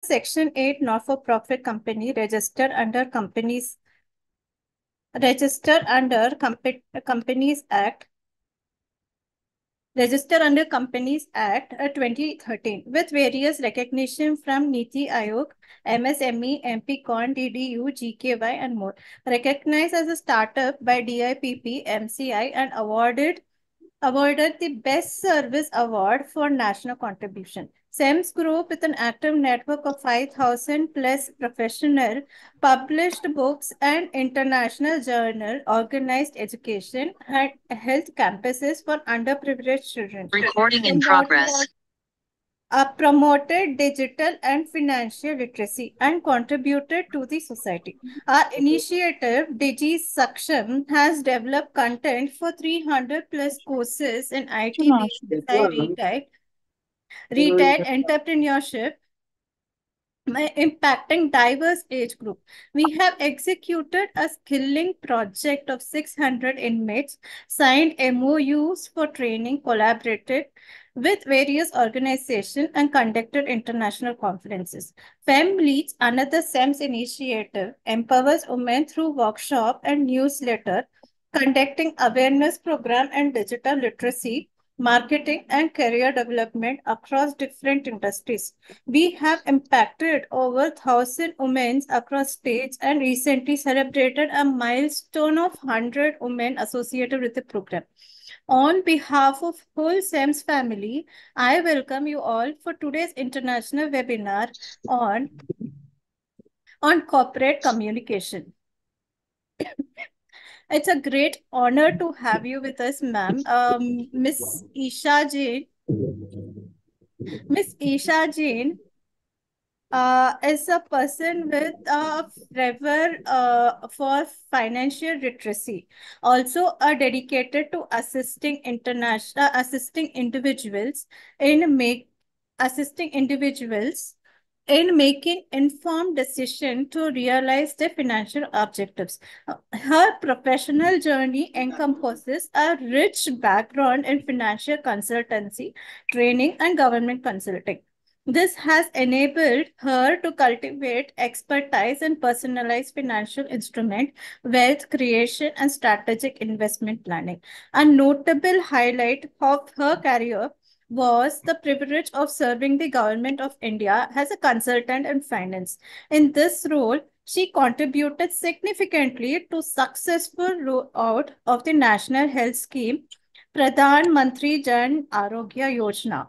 Section 8 not-for-profit company registered under Companies Act registered under Companies Act 2013 with various recognition from Niti Aayog, MSME, MPCon, DDU, GKY and more. Recognized as a startup by DIPP, MCI and awarded the Best Service Award for National Contribution. SEMS Group, with an active network of 5,000 plus professional, published books and international journal, organized education and health campuses for underprivileged children. Recording in progress. Promoted digital and financial literacy and contributed to the society. Our initiative, Digi Saksham, has developed content for 300 plus courses in IT, BSI, retail, entrepreneurship, impacting diverse age group. We have executed a skilling project of 600 inmates, signed MOUs for training, collaborated with various organizations and conducted international conferences. FEM leads another SEMS initiative, empowers women through workshop and newsletter, conducting awareness program and digital literacy, marketing and career development across different industries. We have impacted over 1,000 women across states and recently celebrated a milestone of 100 women associated with the program. On behalf of whole SEMS family, I welcome you all for today's international webinar on corporate communication. It's a great honor to have you with us, ma'am. Miss Isha Jain is a person with a fervor for financial literacy, also dedicated to assisting individuals in making informed decisions to realize their financial objectives. Her professional journey encompasses a rich background in financial consultancy, training, and government consulting. This has enabled her to cultivate expertise in personalized financial instrument, wealth creation, and strategic investment planning. A notable highlight of her career was the privilege of serving the government of India as a consultant in finance. In this role, she contributed significantly to successful rollout of the National Health Scheme, Pradhan Mantri Jan Arogya Yojana,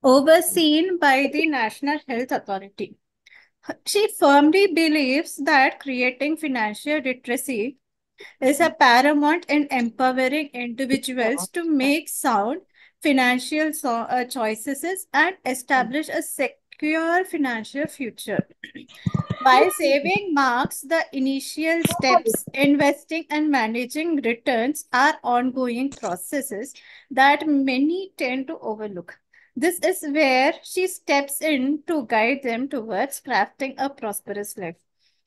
overseen by the National Health Authority. She firmly believes that creating financial literacy is a paramount in empowering individuals to make sound financial choices and establish a secure financial future. While saving marks the initial steps, investing and managing returns are ongoing processes that many tend to overlook. This is where she steps in to guide them towards crafting a prosperous life.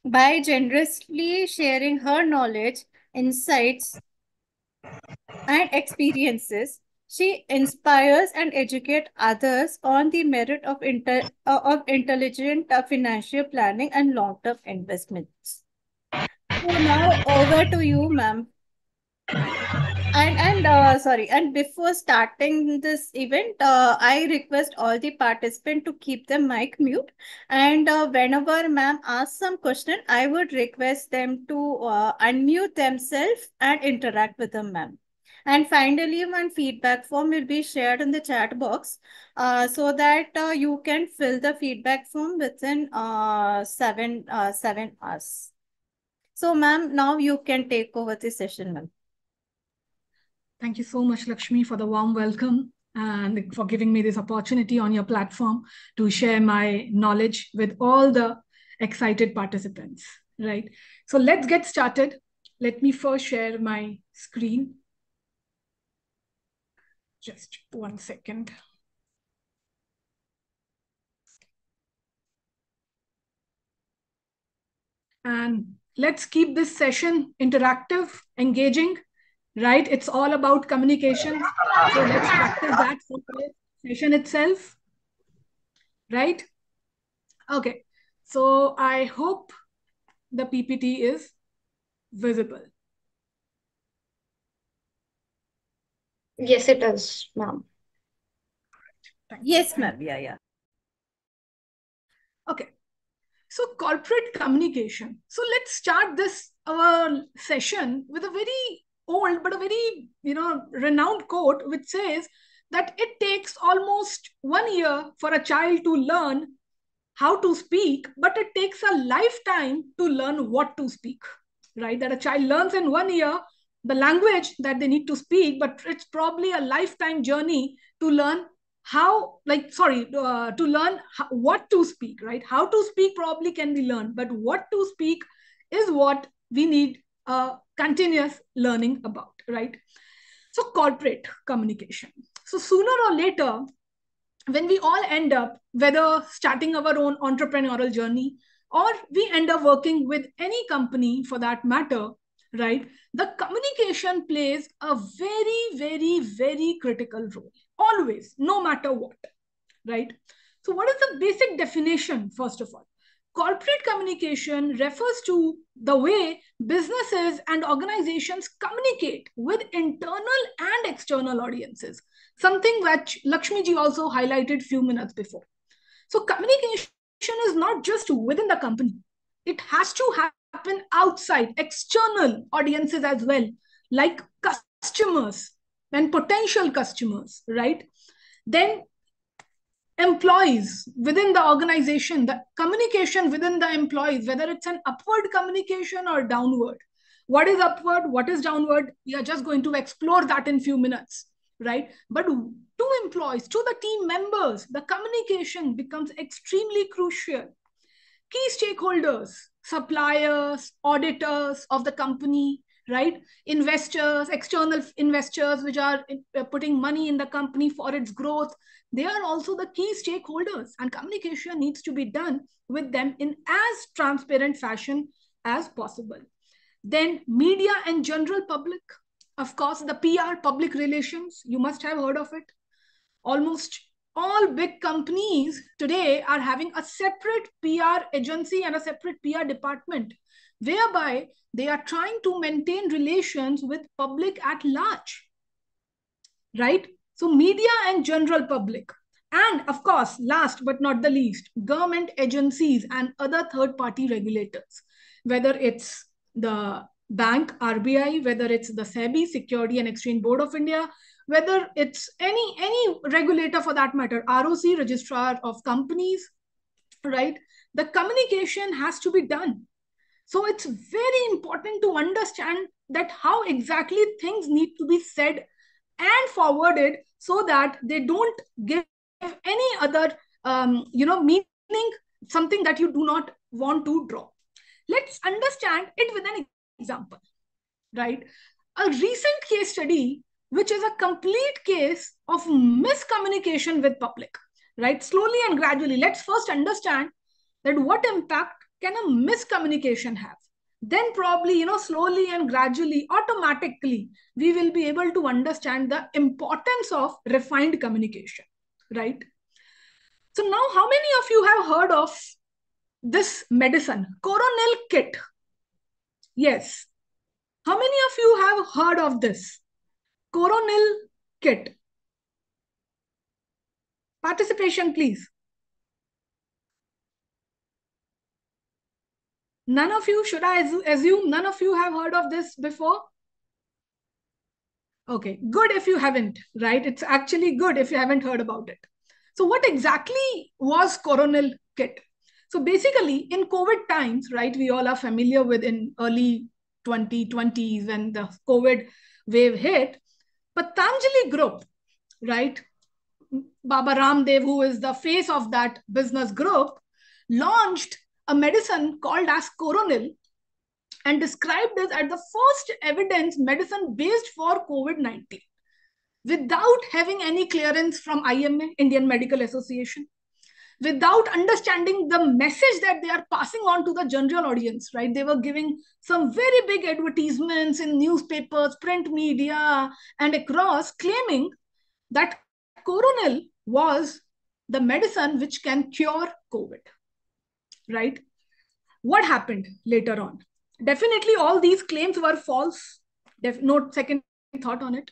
By generously sharing her knowledge, insights, and experiences, she inspires and educates others on the merit of intelligent financial planning and long-term investments. So now over to you, ma'am. And before starting this event, I request all the participants to keep the mic mute. And whenever ma'am asks some question, I would request them to unmute themselves and interact with the ma'am. And finally, one feedback form will be shared in the chat box so that you can fill the feedback form within 7 hours. So, ma'am, now you can take over the session, ma'am. Thank you so much, Lakshmi, for the warm welcome and for giving me this opportunity on your platform to share my knowledge with all the excited participants, right? So let's get started. Let me first share my screen. Just 1 second. And let's keep this session interactive, engaging, right? It's all about communication. So let's practice that for the session itself, right? Okay, so I hope the PPT is visible. Yes, it is, ma'am. Yes, ma'am. Yeah. Okay, so corporate communication. So let's start this session with a very old but a very renowned quote, which says that it takes almost 1 year for a child to learn how to speak, but it takes a lifetime to learn what to speak, right? That a child learns in 1 year the language that they need to speak, but it's probably a lifetime journey to learn to learn what to speak, right? How to speak probably can be learned, but what to speak is what we need continuous learning about, right? So corporate communication. So sooner or later, when we all end up whether starting our own entrepreneurial journey or we end up working with any company for that matter, right, the communication plays a very, very, very critical role, always, no matter what, right? So what is the basic definition? First of all, corporate communication refers to the way businesses and organizations communicate with internal and external audiences, something which Lakshmi ji also highlighted few minutes before. So communication is not just within the company, it has to happen outside, external audiences as well, like customers and potential customers, right? Then employees within the organization, the communication within the employees, whether it's an upward communication or downward. What is upward? What is downward? We are just going to explore that in few minutes, right? But to employees, to the team members, the communication becomes extremely crucial. Key stakeholders, suppliers, auditors of the company, right? Investors, external investors, which are putting money in the company for its growth, they are also the key stakeholders, and communication needs to be done with them in as transparent fashion as possible. Then media and general public, of course, the PR, public relations, you must have heard of it. Almost all big companies today are having a separate PR agency and a separate PR department, whereby they are trying to maintain relations with public at large, right? So media and general public. And of course, last but not the least, government agencies and other third-party regulators, whether it's the bank, RBI, whether it's the SEBI, Security and Exchange Board of India, whether it's any regulator for that matter, ROC, Registrar of Companies, right? The communication has to be done. So it's very important to understand that how exactly things need to be said and forwarded so that they don't give any other meaning, something that you do not want to draw. Let's understand it with an example, right? A recent case study, which is a complete case of miscommunication with public, right? Slowly and gradually, let's first understand that what impact can a miscommunication have. Then probably, slowly and gradually, automatically, we will be able to understand the importance of refined communication, right? So now, how many of you have heard of this medicine, Coronil kit? Yes. How many of you have heard of this? Coronil kit. Participation, please. None of you, should I assume none of you have heard of this before? Okay, good if you haven't, right? It's actually good if you haven't heard about it. So what exactly was Coronil kit? So basically in COVID times, right, we all are familiar with in early 2020s when the COVID wave hit, Patanjali Group, right? Baba Ramdev, who is the face of that business group, launched a medicine called as Coronil and described it as the first evidence medicine based for COVID-19 without having any clearance from IMA, Indian Medical Association, without understanding the message that they are passing on to the general audience, right? They were giving some very big advertisements in newspapers, print media, and across, claiming that Coronil was the medicine which can cure COVID. right? What happened later on? Definitely all these claims were false. No second thought on it.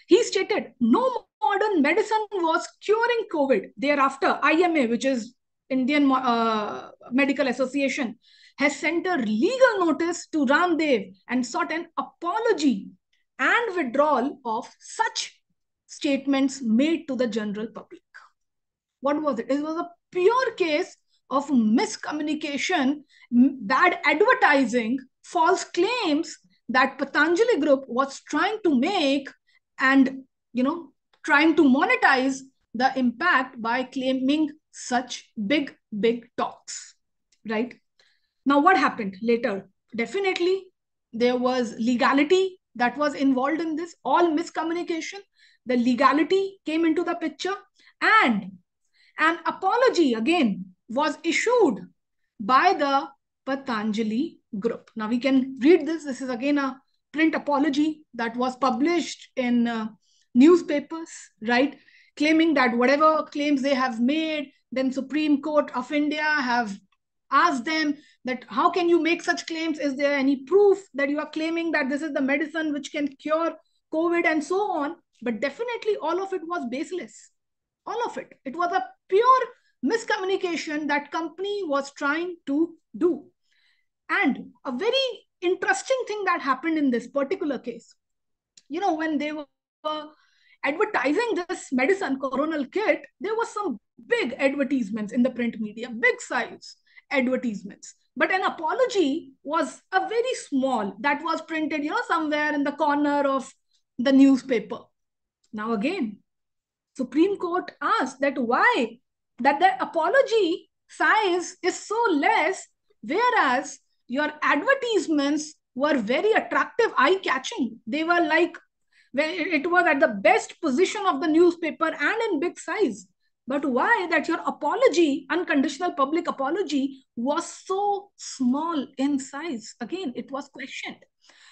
He stated no modern medicine was curing COVID. Thereafter, IMA, which is Indian Medical Association, has sent a legal notice to Ramdev and sought an apology and withdrawal of such statements made to the general public. What was it? It was a pure case of miscommunication, bad advertising, false claims that Patanjali Group was trying to make, and trying to monetize the impact by claiming such big talks, right? Now what happened later? Definitely there was legality that was involved in this, all miscommunication. The legality came into the picture, and an apology again was issued by the Patanjali Group. Now we can read this. This is again a print apology that was published in newspapers, right? Claiming that whatever claims they have made, then Supreme Court of India have asked them that how can you make such claims? Is there any proof that you are claiming that this is the medicine which can cure COVID and so on? But definitely all of it was baseless. All of it. It was a pure miscommunication that company was trying to do. And a very interesting thing that happened in this particular case, when they were advertising this medicine, Coronal Kit, there was some big advertisements in the print media, big size advertisements. But an apology was a very small, that was printed, somewhere in the corner of the newspaper. Now again, Supreme Court asked that why that the apology size is so less, whereas your advertisements were very attractive, eye-catching. They were like, it was at the best position of the newspaper and in big size. But why that your apology, unconditional public apology, was so small in size? Again, it was questioned.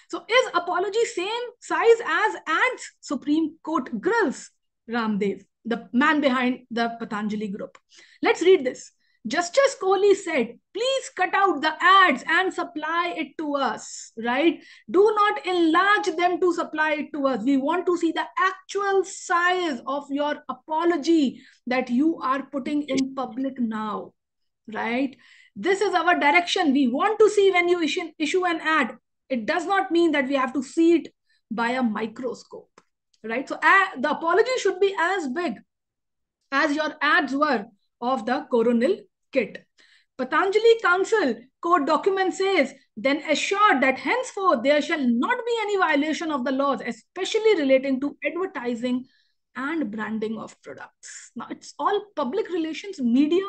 So is apology same size as ads? Supreme Court grills Ramdev, the man behind the Patanjali Group. Let's read this. Justice Kohli said, please cut out the ads and supply it to us, right? Do not enlarge them to supply it to us. We want to see the actual size of your apology that you are putting in public now, right? This is our direction. We want to see when you issue an ad. It does not mean that we have to see it by a microscope, right? So the apology should be as big as your ads were of the Coronal Kit. Patanjali Council court document says, then assured that henceforth there shall not be any violation of the laws, especially relating to advertising and branding of products. Now it's all public relations, media,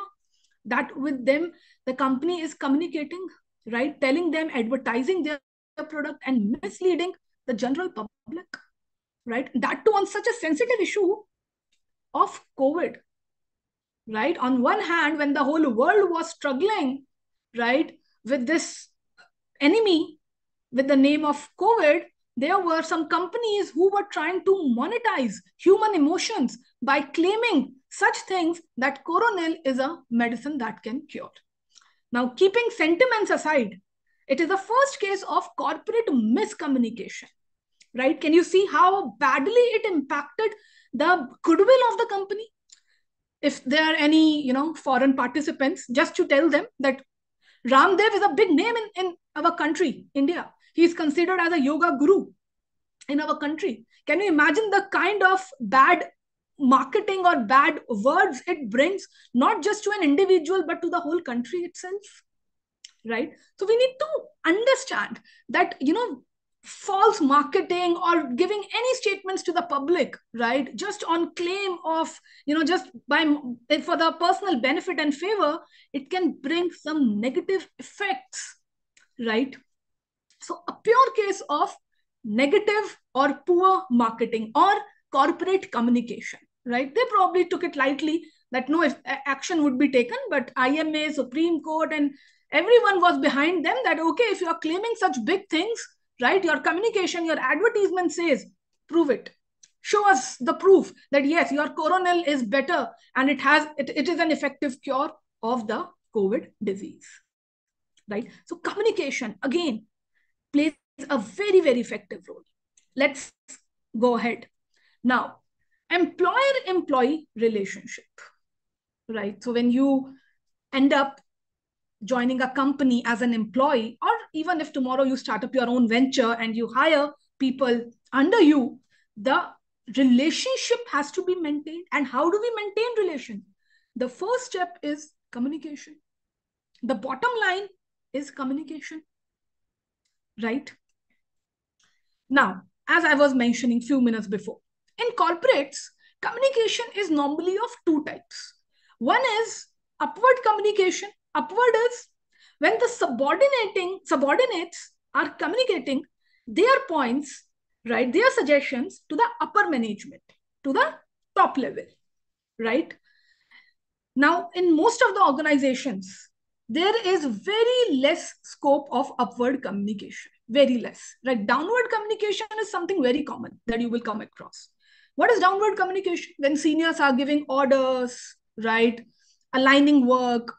that with them the company is communicating, right? Telling them, advertising their product and misleading the general public, right? That too on such a sensitive issue of COVID, right? On one hand, when the whole world was struggling, right, with this enemy with the name of COVID, there were some companies who were trying to monetize human emotions by claiming such things that Coronel is a medicine that can cure. Now, keeping sentiments aside, it is the first case of corporate miscommunication, right? Can you see how badly it impacted the goodwill of the company? If there are any, foreign participants, just to tell them that Ramdev is a big name in our country, India. He is considered as a yoga guru in our country. Can you imagine the kind of bad marketing or bad words it brings, not just to an individual, but to the whole country itself, right? So we need to understand that, false marketing or giving any statements to the public, right, just on claim of, just for the personal benefit and favor, it can bring some negative effects, right? So a pure case of negative or poor marketing or corporate communication, right? They probably took it lightly that no action would be taken, but IMA, Supreme Court, and everyone was behind them that, okay, if you are claiming such big things, right, your communication, your advertisement says, prove it. Show us the proof that yes, your Coronel is better and it is an effective cure of the COVID disease, right? So communication, again, plays a very, very effective role. Let's go ahead. Now, employer-employee relationship, right? So when you end up joining a company as an employee, or even if tomorrow you start up your own venture and you hire people under you, the relationship has to be maintained. And how do we maintain relation? The first step is communication. The bottom line is communication, right? Now, as I was mentioning few minutes before, in corporates, communication is normally of two types. One is upward communication. Upward is when the subordinates are communicating their points, right, their suggestions to the upper management, to the top level, right? Now, in most of the organizations, there is very less scope of upward communication, very less, right? Downward communication is something very common that you will come across. What is downward communication? When seniors are giving orders, right? Aligning work,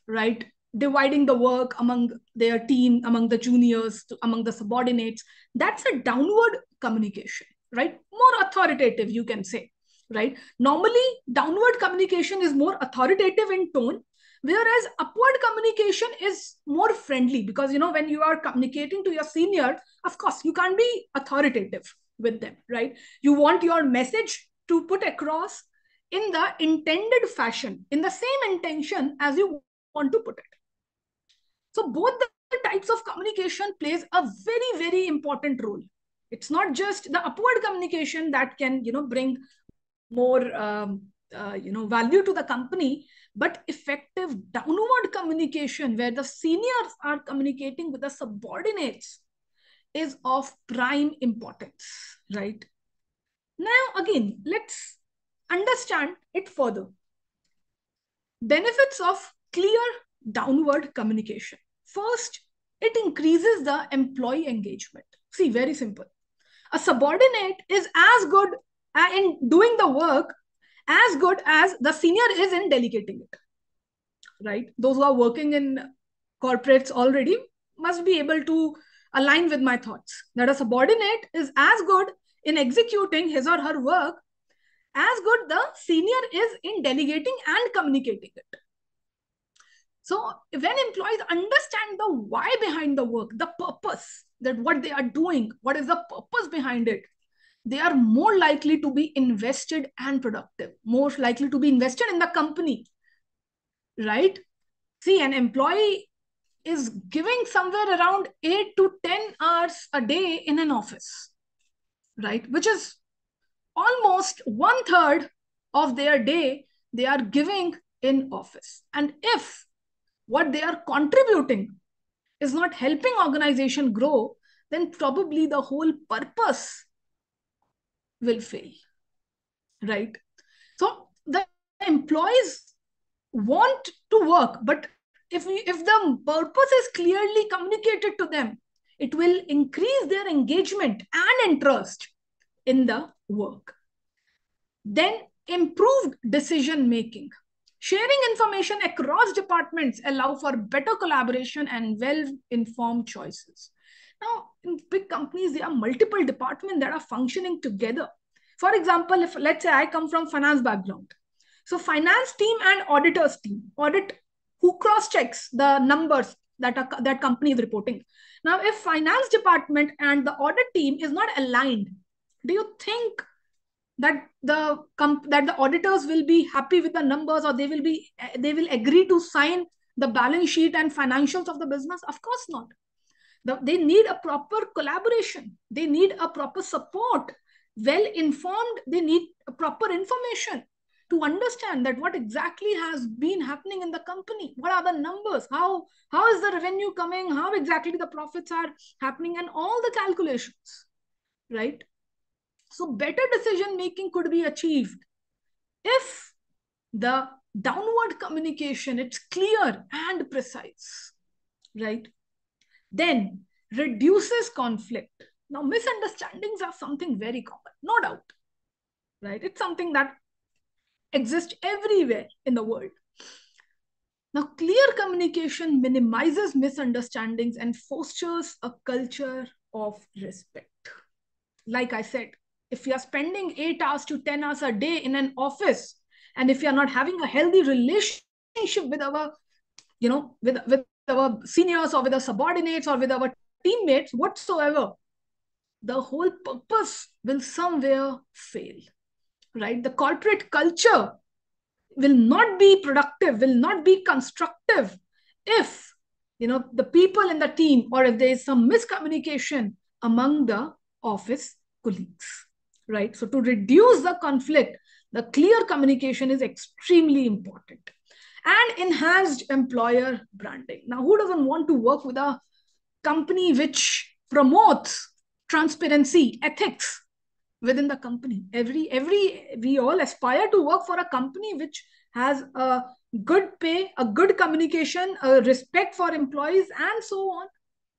right? Dividing the work among their team, among the juniors, among the subordinates. That's a downward communication, right? More authoritative, you can say, right? Normally, downward communication is more authoritative in tone, whereas upward communication is more friendly, because, you know, when you are communicating to your senior, of course, you can't be authoritative with them, right? You want your message to put across in the intended fashion, in the same intention as you want to put it. So both the types of communication plays a very, very important role. It's not just the upward communication that can, you know, bring more value to the company, but effective downward communication where the seniors are communicating with the subordinates is of prime importance, right? Now, again, let's understand it further. Benefits of clear downward communication. First, it increases the employee engagement. See, very simple. A subordinate is as good in doing the work as good as the senior is in delegating it, right? Those who are working in corporates already must be able to align with my thoughts that a subordinate is as good in executing his or her work as good the senior is in delegating and communicating it. So when employees understand the why behind the work, the purpose, that what they are doing, what is the purpose behind it, they are more likely to be invested and productive, more likely to be invested in the company, right? See, an employee is giving somewhere around 8 to 10 hours a day in an office, right? Which is almost 1/3 of their day they are giving in office. And if what they are contributing is not helping organization grow, then probably the whole purpose will fail, right? So the employees want to work, but if the purpose is clearly communicated to them, it will increase their engagement and interest in the work. Then improved decision making. Sharing information across departments allow for better collaboration and well-informed choices. Now, in big companies, there are multiple departments that are functioning together. For example, if let's say I come from finance background, so finance team and auditors team, audit who cross-checks the numbers that company is reporting. Now, if finance department and the audit team is not aligned, do you think that the auditors will be happy with the numbers, or they will agree to sign the balance sheet and financials of the business? Of course not. They need a proper collaboration. They need a proper support, well informed. They need a proper information to understand that what exactly has been happening in the company. What are the numbers? How is the revenue coming? How exactly the profits are happening, and all the calculations, right? So better decision making could be achieved if the downward communication, it's clear and precise, right? Then reduces conflict. Now, misunderstandings are something very common, no doubt, right? It's something that exists everywhere in the world. Now, clear communication minimizes misunderstandings and fosters a culture of respect. Like I said, if you are spending 8 hours to 10 hours a day in an office, and if you are not having a healthy relationship with our, with our seniors or with our subordinates or with our teammates whatsoever, the whole purpose will somewhere fail, right? The corporate culture will not be productive, will not be constructive if the people in the team, or if there is some miscommunication among the office colleagues, right? So to reduce the conflict, the clear communication is extremely important. And enhanced employer branding. Now, who doesn't want to work with a company which promotes transparency, ethics within the company? We all aspire to work for a company which has a good pay, a good communication, a respect for employees, and so on,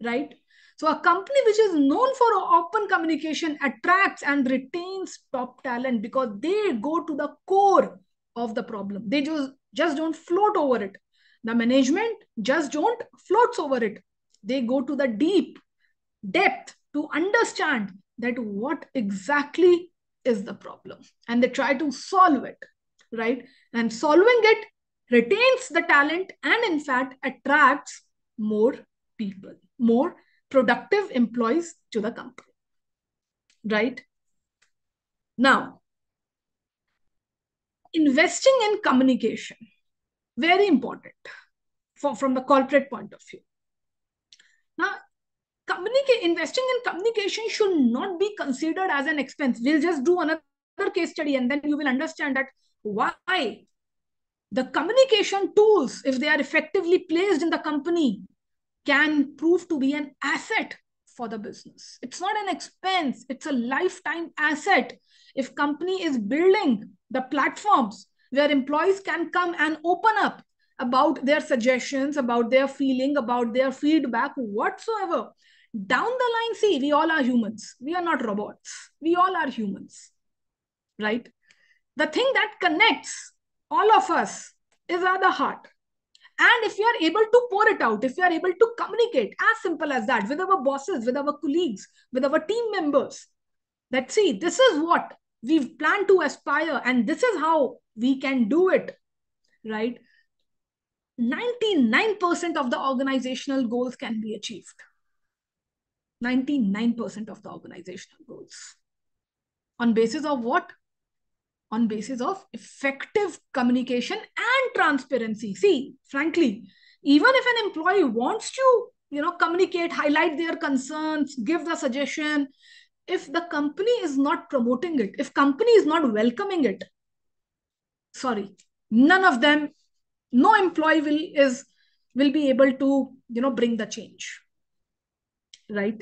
right? So a company which is known for open communication attracts and retains top talent, because they go to the core of the problem. They just don't float over it. The management just don't floats over it. They go to the depth to understand that what exactly is the problem, and they try to solve it, right? And solving it retains the talent, and in fact attracts more people, more productive employees to the company, right? Now, investing in communication, very important from the corporate point of view. Now, investing in communication should not be considered as an expense. We'll just do another case study, and then you will understand that why the communication tools, if they are effectively placed in the company, can prove to be an asset for the business. It's not an expense, it's a lifetime asset. If company is building the platforms where employees can come and open up about their suggestions, about their feeling, about their feedback whatsoever, down the line, see, we all are humans. We are not robots. We all are humans, right? The thing that connects all of us is at the heart. And if you are able to pour it out, if you are able to communicate, as simple as that, with our bosses, with our colleagues, with our team members, that see, this is what we've planned to aspire, and this is how we can do it, right? 99% of the organizational goals can be achieved. 99% of the organizational goals. On basis of what? On basis of effective communication and transparency. See, frankly, even if an employee wants to, communicate, highlight their concerns, give the suggestion, if the company is not promoting it, if company is not welcoming it, sorry, none of them, no employee will be able to, bring the change, right?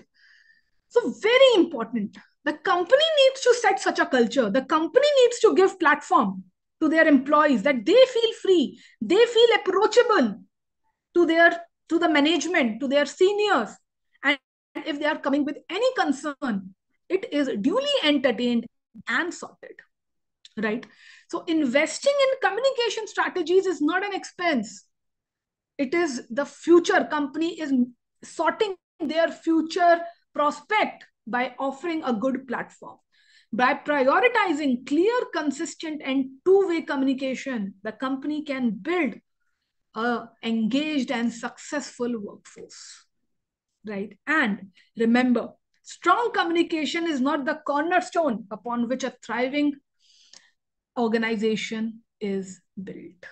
So very important. The company needs to set such a culture. The company needs to give platform to their employees, that they feel free, they feel approachable to the management, to their seniors. And if they are coming with any concern, it is duly entertained and sorted, right? So investing in communication strategies is not an expense. It is the future. Company is sorting their future prospect by offering a good platform. By prioritizing clear, consistent, and two-way communication, the company can build an engaged and successful workforce, right? And remember, strong communication is not the cornerstone upon which a thriving organization is built,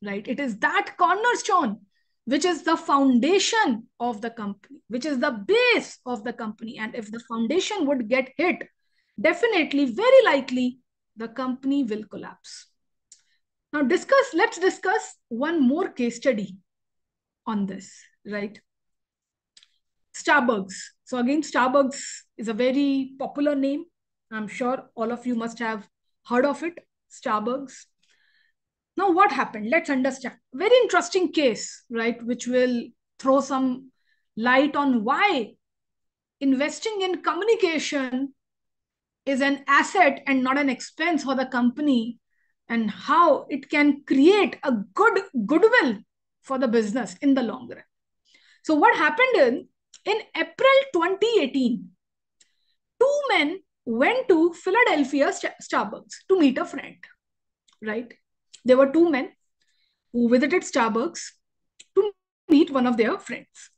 right? It is that cornerstone which is the foundation of the company, which is the base of the company. And if the foundation would get hit, definitely, very likely, the company will collapse. Now, let's discuss one more case study on this, right? Starbucks. So again, Starbucks is a very popular name. I'm sure all of you must have heard of it, Starbucks. Now, what happened? Let's understand. Very interesting case, right? Which will throw some light on why investing in communication is an asset and not an expense for the company, and how it can create a good goodwill for the business in the long run. So what happened in April 2018, two men went to Philadelphia Starbucks to meet a friend, right? There were two men who visited Starbucks to meet one of their friends.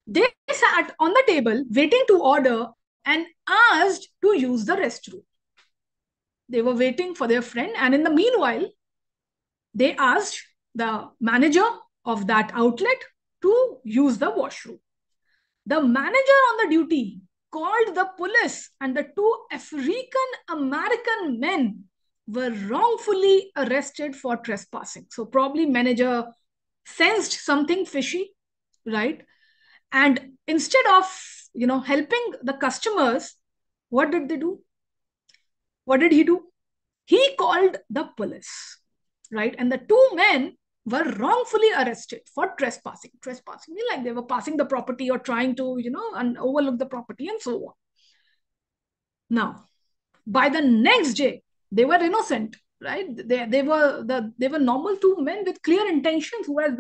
They sat on the table waiting to order and asked to use the restroom. They were waiting for their friend, and in the meanwhile, they asked the manager of that outlet to use the washroom. The manager on the duty called the police, and the two African American men were wrongfully arrested for trespassing. So probably manager sensed something fishy, right? And instead of helping the customers, what did they do? What did he do? He called the police, right? And the two men were wrongfully arrested for trespassing. Trespassing means like they were passing the property or trying to, and overlook the property and so on. Now, by the next day, they were innocent, right? They were normal two men with clear intentions who had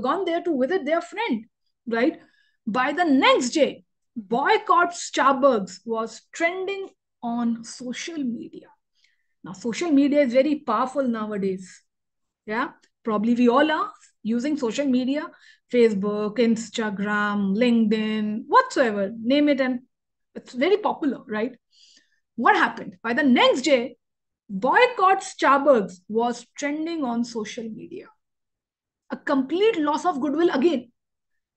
gone there to visit their friend, right? By the next day, boycott Starbucks was trending on social media. Now, social media is very powerful nowadays. Yeah, probably we all are using social media, Facebook, Instagram, LinkedIn, whatsoever, name it, and it's very popular, right? What happened? By the next day, boycott Starbucks was trending on social media. A complete loss of goodwill again.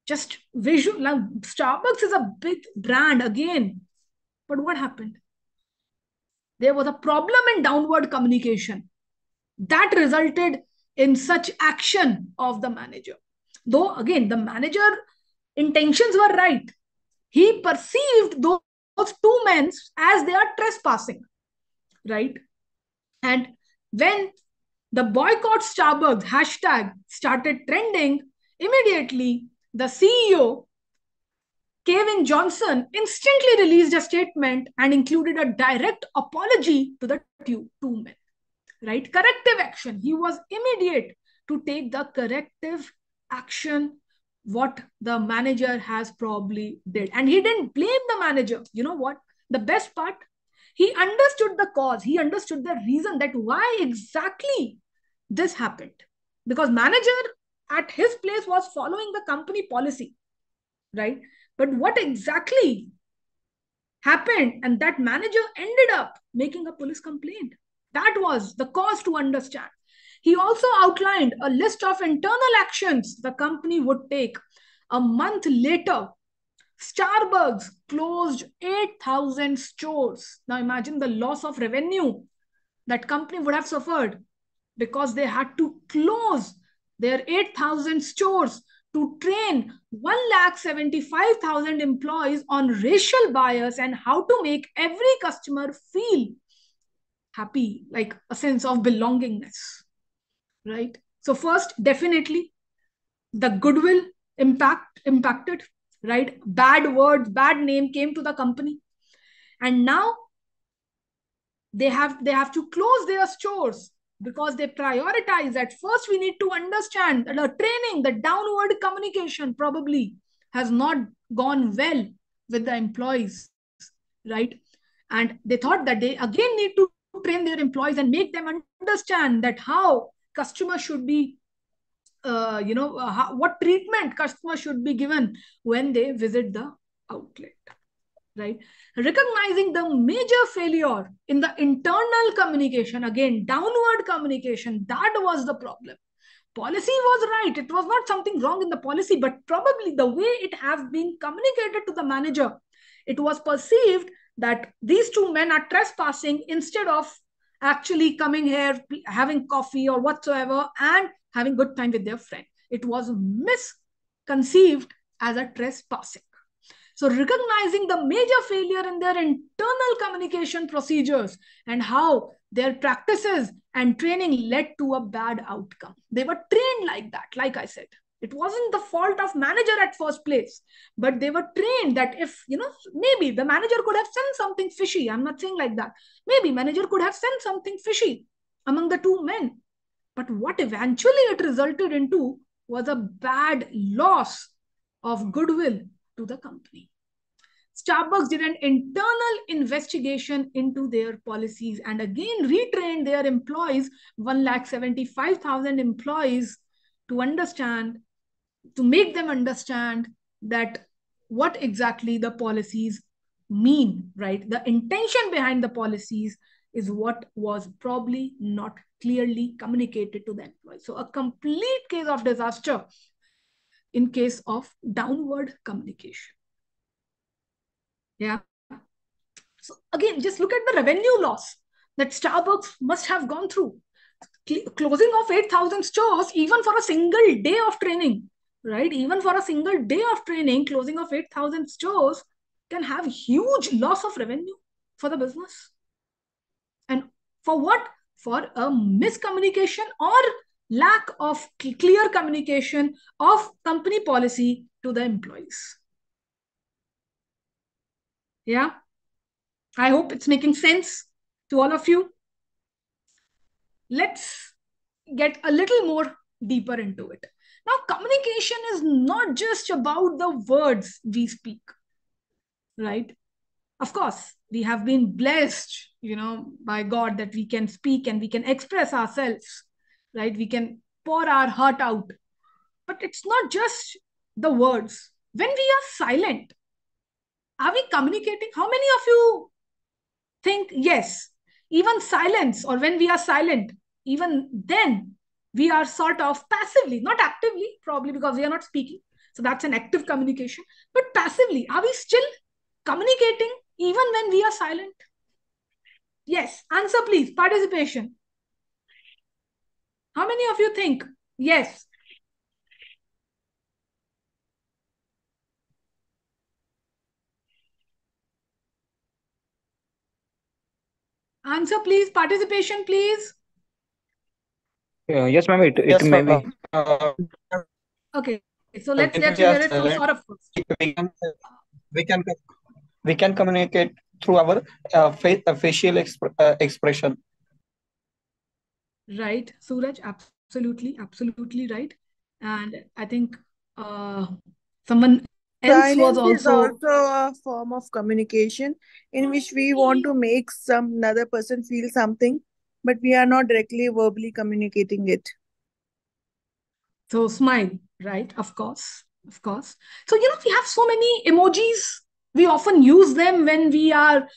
Just visual. Now, Starbucks is a big brand again. But what happened? There was a problem in downward communication that resulted in such action of the manager. Though, again, the manager intentions were right. He perceived those two men as they are trespassing, right? And when the boycott Starbucks hashtag started trending, immediately the CEO, Kevin Johnson, instantly released a statement and included a direct apology to the two men, right? Corrective action. He was immediate to take the corrective action what the manager has probably did. And he didn't blame the manager. You know what? The best part, he understood the cause. He understood the reason that why exactly this happened. Because manager at his place was following the company policy, right? But what exactly happened, and that manager ended up making a police complaint. That was the cause to understand. He also outlined a list of internal actions the company would take. A month later, Starbucks closed 8,000 stores. Now imagine the loss of revenue that company would have suffered because they had to close their 8,000 stores to train 175,000 employees on racial bias and how to make every customer feel happy, like a sense of belongingness, right? So first, definitely the goodwill impacted, right? Bad words, bad name came to the company. And now they have to close their stores because they prioritize. At first, we need to understand that the training, the downward communication probably has not gone well with the employees, right? And they thought that they again need to train their employees and make them understand that how customers should be, what treatment customers should be given when they visit the outlet, right? Recognizing the major failure in the internal communication, again, downward communication, that was the problem. Policy was right. It was not something wrong in the policy, but probably the way it has been communicated to the manager, it was perceived that these two men are trespassing instead of actually coming here, having coffee or whatsoever, and having good time with their friend. It was misconceived as a trespassing. So recognizing the major failure in their internal communication procedures and how their practices and training led to a bad outcome. They were trained like that, like I said. It wasn't the fault of manager at first place, but they were trained that if, maybe the manager could have sent something fishy. I'm not saying like that. Maybe manager could have sent something fishy among the two men. But what eventually it resulted into was a bad loss of goodwill to the company. Starbucks did an internal investigation into their policies and again retrained their employees, 175,000 employees, to understand, to make them understand that what exactly the policies mean, right? The intention behind the policies is what was probably not clearly communicated to the employees. So a complete case of disaster in case of downward communication. Yeah. So again, just look at the revenue loss that Starbucks must have gone through. Closing of 8,000 stores, even for a single day of training, right? Even for a single day of training, closing of 8,000 stores can have huge loss of revenue for the business. And for what? For a miscommunication or lack of clear communication of company policy to the employees. Yeah. I hope it's making sense to all of you. Let's get a little more deeper into it. Now, communication is not just about the words we speak, right? Of course, we have been blessed, by God that we can speak and we can express ourselves, right? We can pour our heart out. But it's not just the words. When we are silent, are we communicating? How many of you think, yes, even silence, or when we are silent, even then we are sort of passively, not actively, probably because we are not speaking. So that's an active communication. But passively, are we still communicating even when we are silent? Yes. Answer, please. Participation. How many of you think yes? Answer, please. Participation, please. Yes, ma'am. It Yes, may ma'am. be. Okay. So let's When we hear are it from silent, Saurabh first. we can we can communicate through our facial expression. Right, Suraj, absolutely right. And I think someone else was Silence is also also a form of communication in which we want to make some another person feel something, but we are not directly verbally communicating it. so smile, right? Of course, of course. So we have so many emojis. We often use them when we are,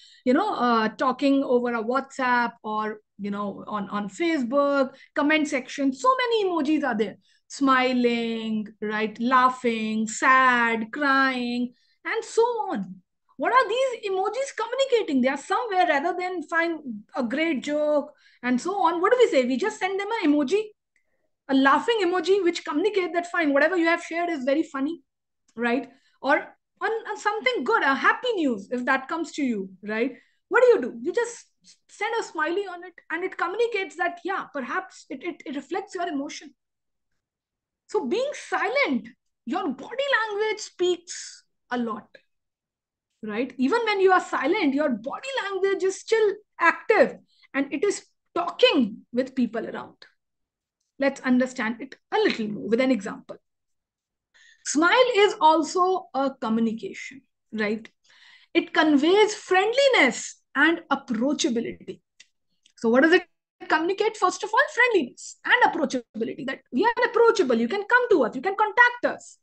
talking over a WhatsApp or on Facebook comment section. So many emojis are there: smiling, right, laughing, sad, crying, and so on. What are these emojis communicating? They are somewhere rather than find a great joke and so on. What do we say? We just send them an emoji, a laughing emoji, which communicate that fine, whatever you have shared is very funny, right? Or on something good, a happy news, if that comes to you, right? What do? You just send a smiley on it, and it communicates that, yeah, perhaps it reflects your emotion. So being silent, your body language speaks a lot, right? Even when you are silent, your body language is still active and it is talking with people around. Let's understand it a little more with an example. Smile is also a communication, right? It conveys friendliness and approachability. So, what does it communicate? First of all, friendliness and approachability, that we are approachable. You can come to us, you can contact us,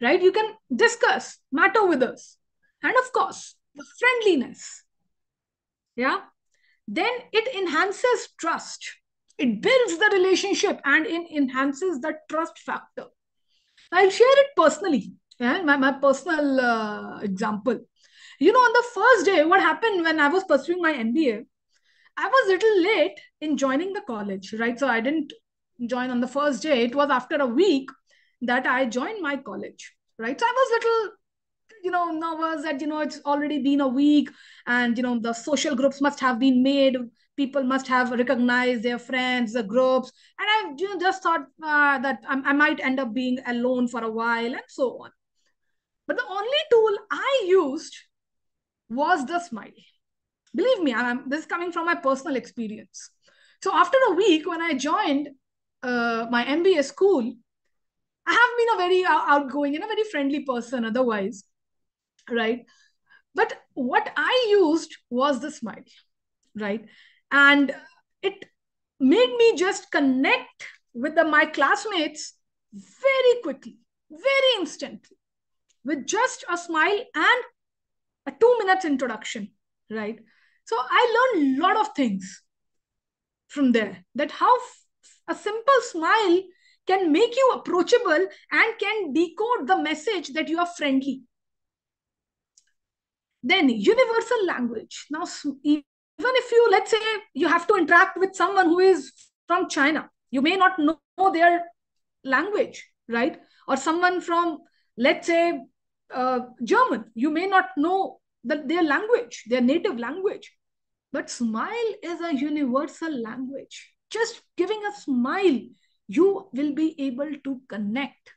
right? You can discuss matter with us. And of course, the friendliness. Yeah. Then it enhances trust. It builds the relationship and it enhances the trust factor. I'll share it personally. Yeah, my personal example. On the first day, what happened when I was pursuing my MBA, I was a little late in joining the college, right? So I didn't join on the first day. It was after a week that I joined my college, right? So I was little, nervous that, it's already been a week and, the social groups must have been made. People must have recognized their friends, the groups. And I just thought that I might end up being alone for a while and so on. But the only tool I used was the smile. Believe me, this is coming from my personal experience. So after a week, when I joined my MBA school, I have been a very outgoing and a very friendly person otherwise, right? But what I used was the smile, right? And it made me just connect with my classmates very quickly, very instantly, with just a smile and a 2 minutes introduction, right? So I learned a lot of things from there, that how a simple smile can make you approachable and can decode the message that you are friendly. Then universal language. Now, even if you, let's say, you have to interact with someone who is from China, you may not know their language, right? Or someone from, let's say, German, you may not know their language, their native language. But smile is a universal language. Just giving a smile, you will be able to connect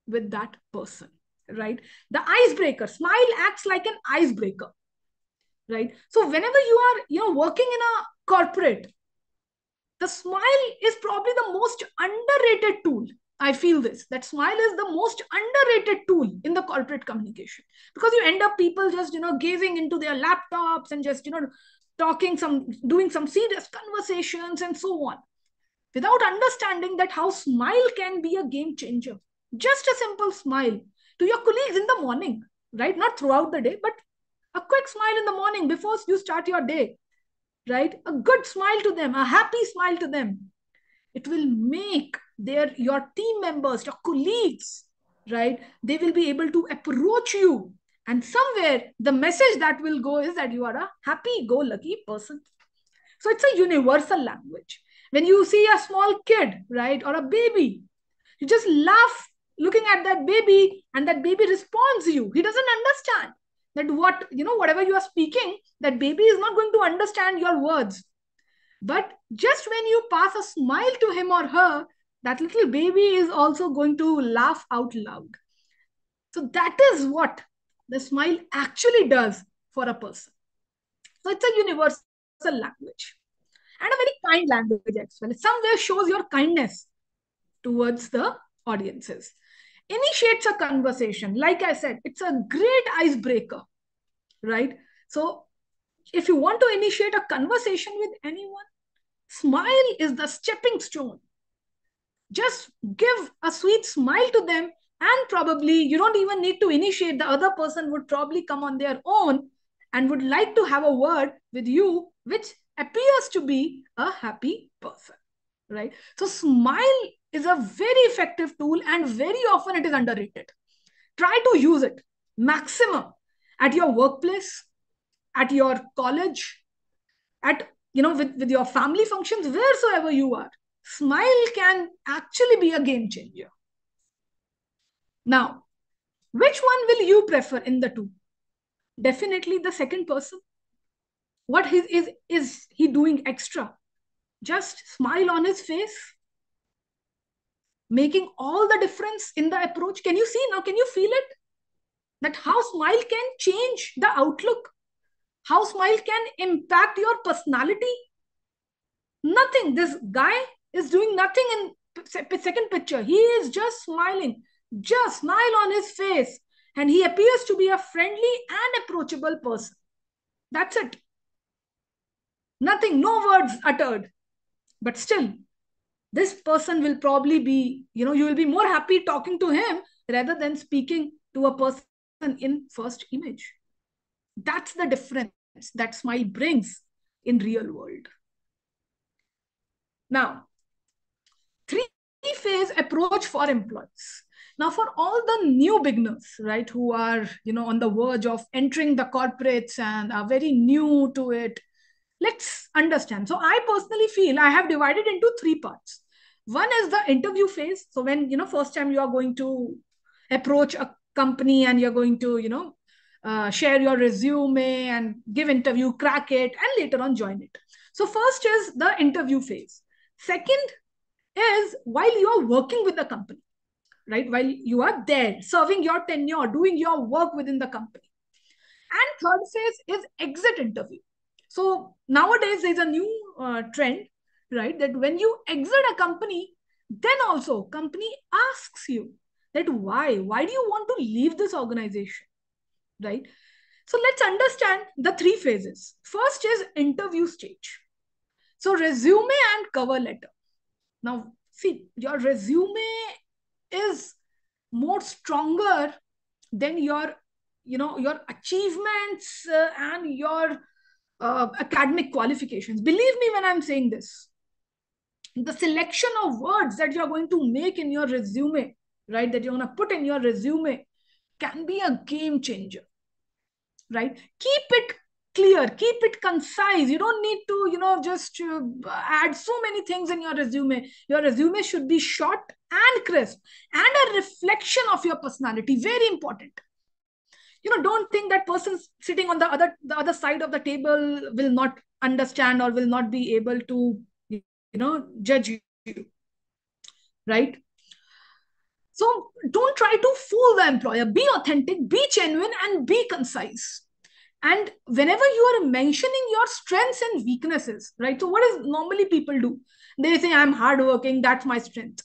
with that person, right? The icebreaker, smile acts like an icebreaker, right? So whenever you are, working in a corporate, the smile is probably the most underrated tool. I feel that smile is the most underrated tool in the corporate communication, because you end up people just, gazing into their laptops and just, doing some serious conversations and so on, without understanding that how smile can be a game changer. Just a simple smile to your colleagues in the morning, right? Not throughout the day, but a quick smile in the morning before you start your day, right? A good smile to them, a happy smile to them. It will make your team members, your colleagues, right? They will be able to approach you. And somewhere the message that will go is that you are a happy-go-lucky person. So it's a universal language. When you see a small kid, right, or a baby, you just laugh looking at that baby, and that baby responds to you. He doesn't understand that whatever you are speaking, that baby is not going to understand your words. But just when you pass a smile to him or her, that little baby is also going to laugh out loud. So that is what the smile actually does for a person. So it's a universal language, and a very kind language as well. It somewhere shows your kindness towards the audiences. Initiates a conversation. Like I said, it's a great icebreaker, right? So if you want to initiate a conversation with anyone, smile is the stepping stone. Just give a sweet smile to them, and probably you don't even need to initiate. The other person would probably come on their own and would like to have a word with you, which appears to be a happy person, right? So smile is a very effective tool, and very often it is underrated. Try to use it maximum at your workplace, at your college, at with your family functions, wheresoever you are. Smile can actually be a game changer. Now, which one will you prefer in the two? Definitely the second person. What is he doing extra? Just smile on his face, making all the difference in the approach. Can you see now? Can you feel it? That how smile can change the outlook, how smile can impact your personality. Nothing. This guy is doing nothing in second picture. He is just smiling, just smile on his face, and he appears to be a friendly and approachable person. That's it. Nothing, no words uttered. But still, this person will probably be, you will be more happy talking to him rather than speaking to a person in first image. That's the difference that smile brings in real world. Now, three-phase approach for employees. Now, for all the new beginners, right, who are, on the verge of entering the corporates and are very new to it, let's understand. So I personally feel I have divided into three parts. One is the interview phase. So when, first time you are going to approach a company and you're going to, share your resume and give interview, crack it, and later on join it. So first is the interview phase. Second is while you are working with the company, right? While you are there, serving your tenure, doing your work within the company. And third phase is exit interview. So nowadays there's a new trend, right? That when you exit a company, Then also company asks you that why do you want to leave this organization, right? So let's understand the three phases. First is interview stage. So resume and cover letter. Now see, your resume is more stronger than your your achievements and your academic qualifications. Believe me when I'm saying this. The selection of words that you're going to make in your resume, right, that you're going to put in your resume can be a game changer, right? Keep it clear, keep it concise. You don't need to just add so many things in your resume. Your resume should be short and crisp and a reflection of your personality. Very important. Don't think that person sitting on the other side of the table will not understand or will not be able to judge you, right? So don't try to fool the employer. Be authentic, be genuine, and be concise. And whenever you are mentioning your strengths and weaknesses, right? So what is normally people do? They say, I'm hardworking, that's my strength.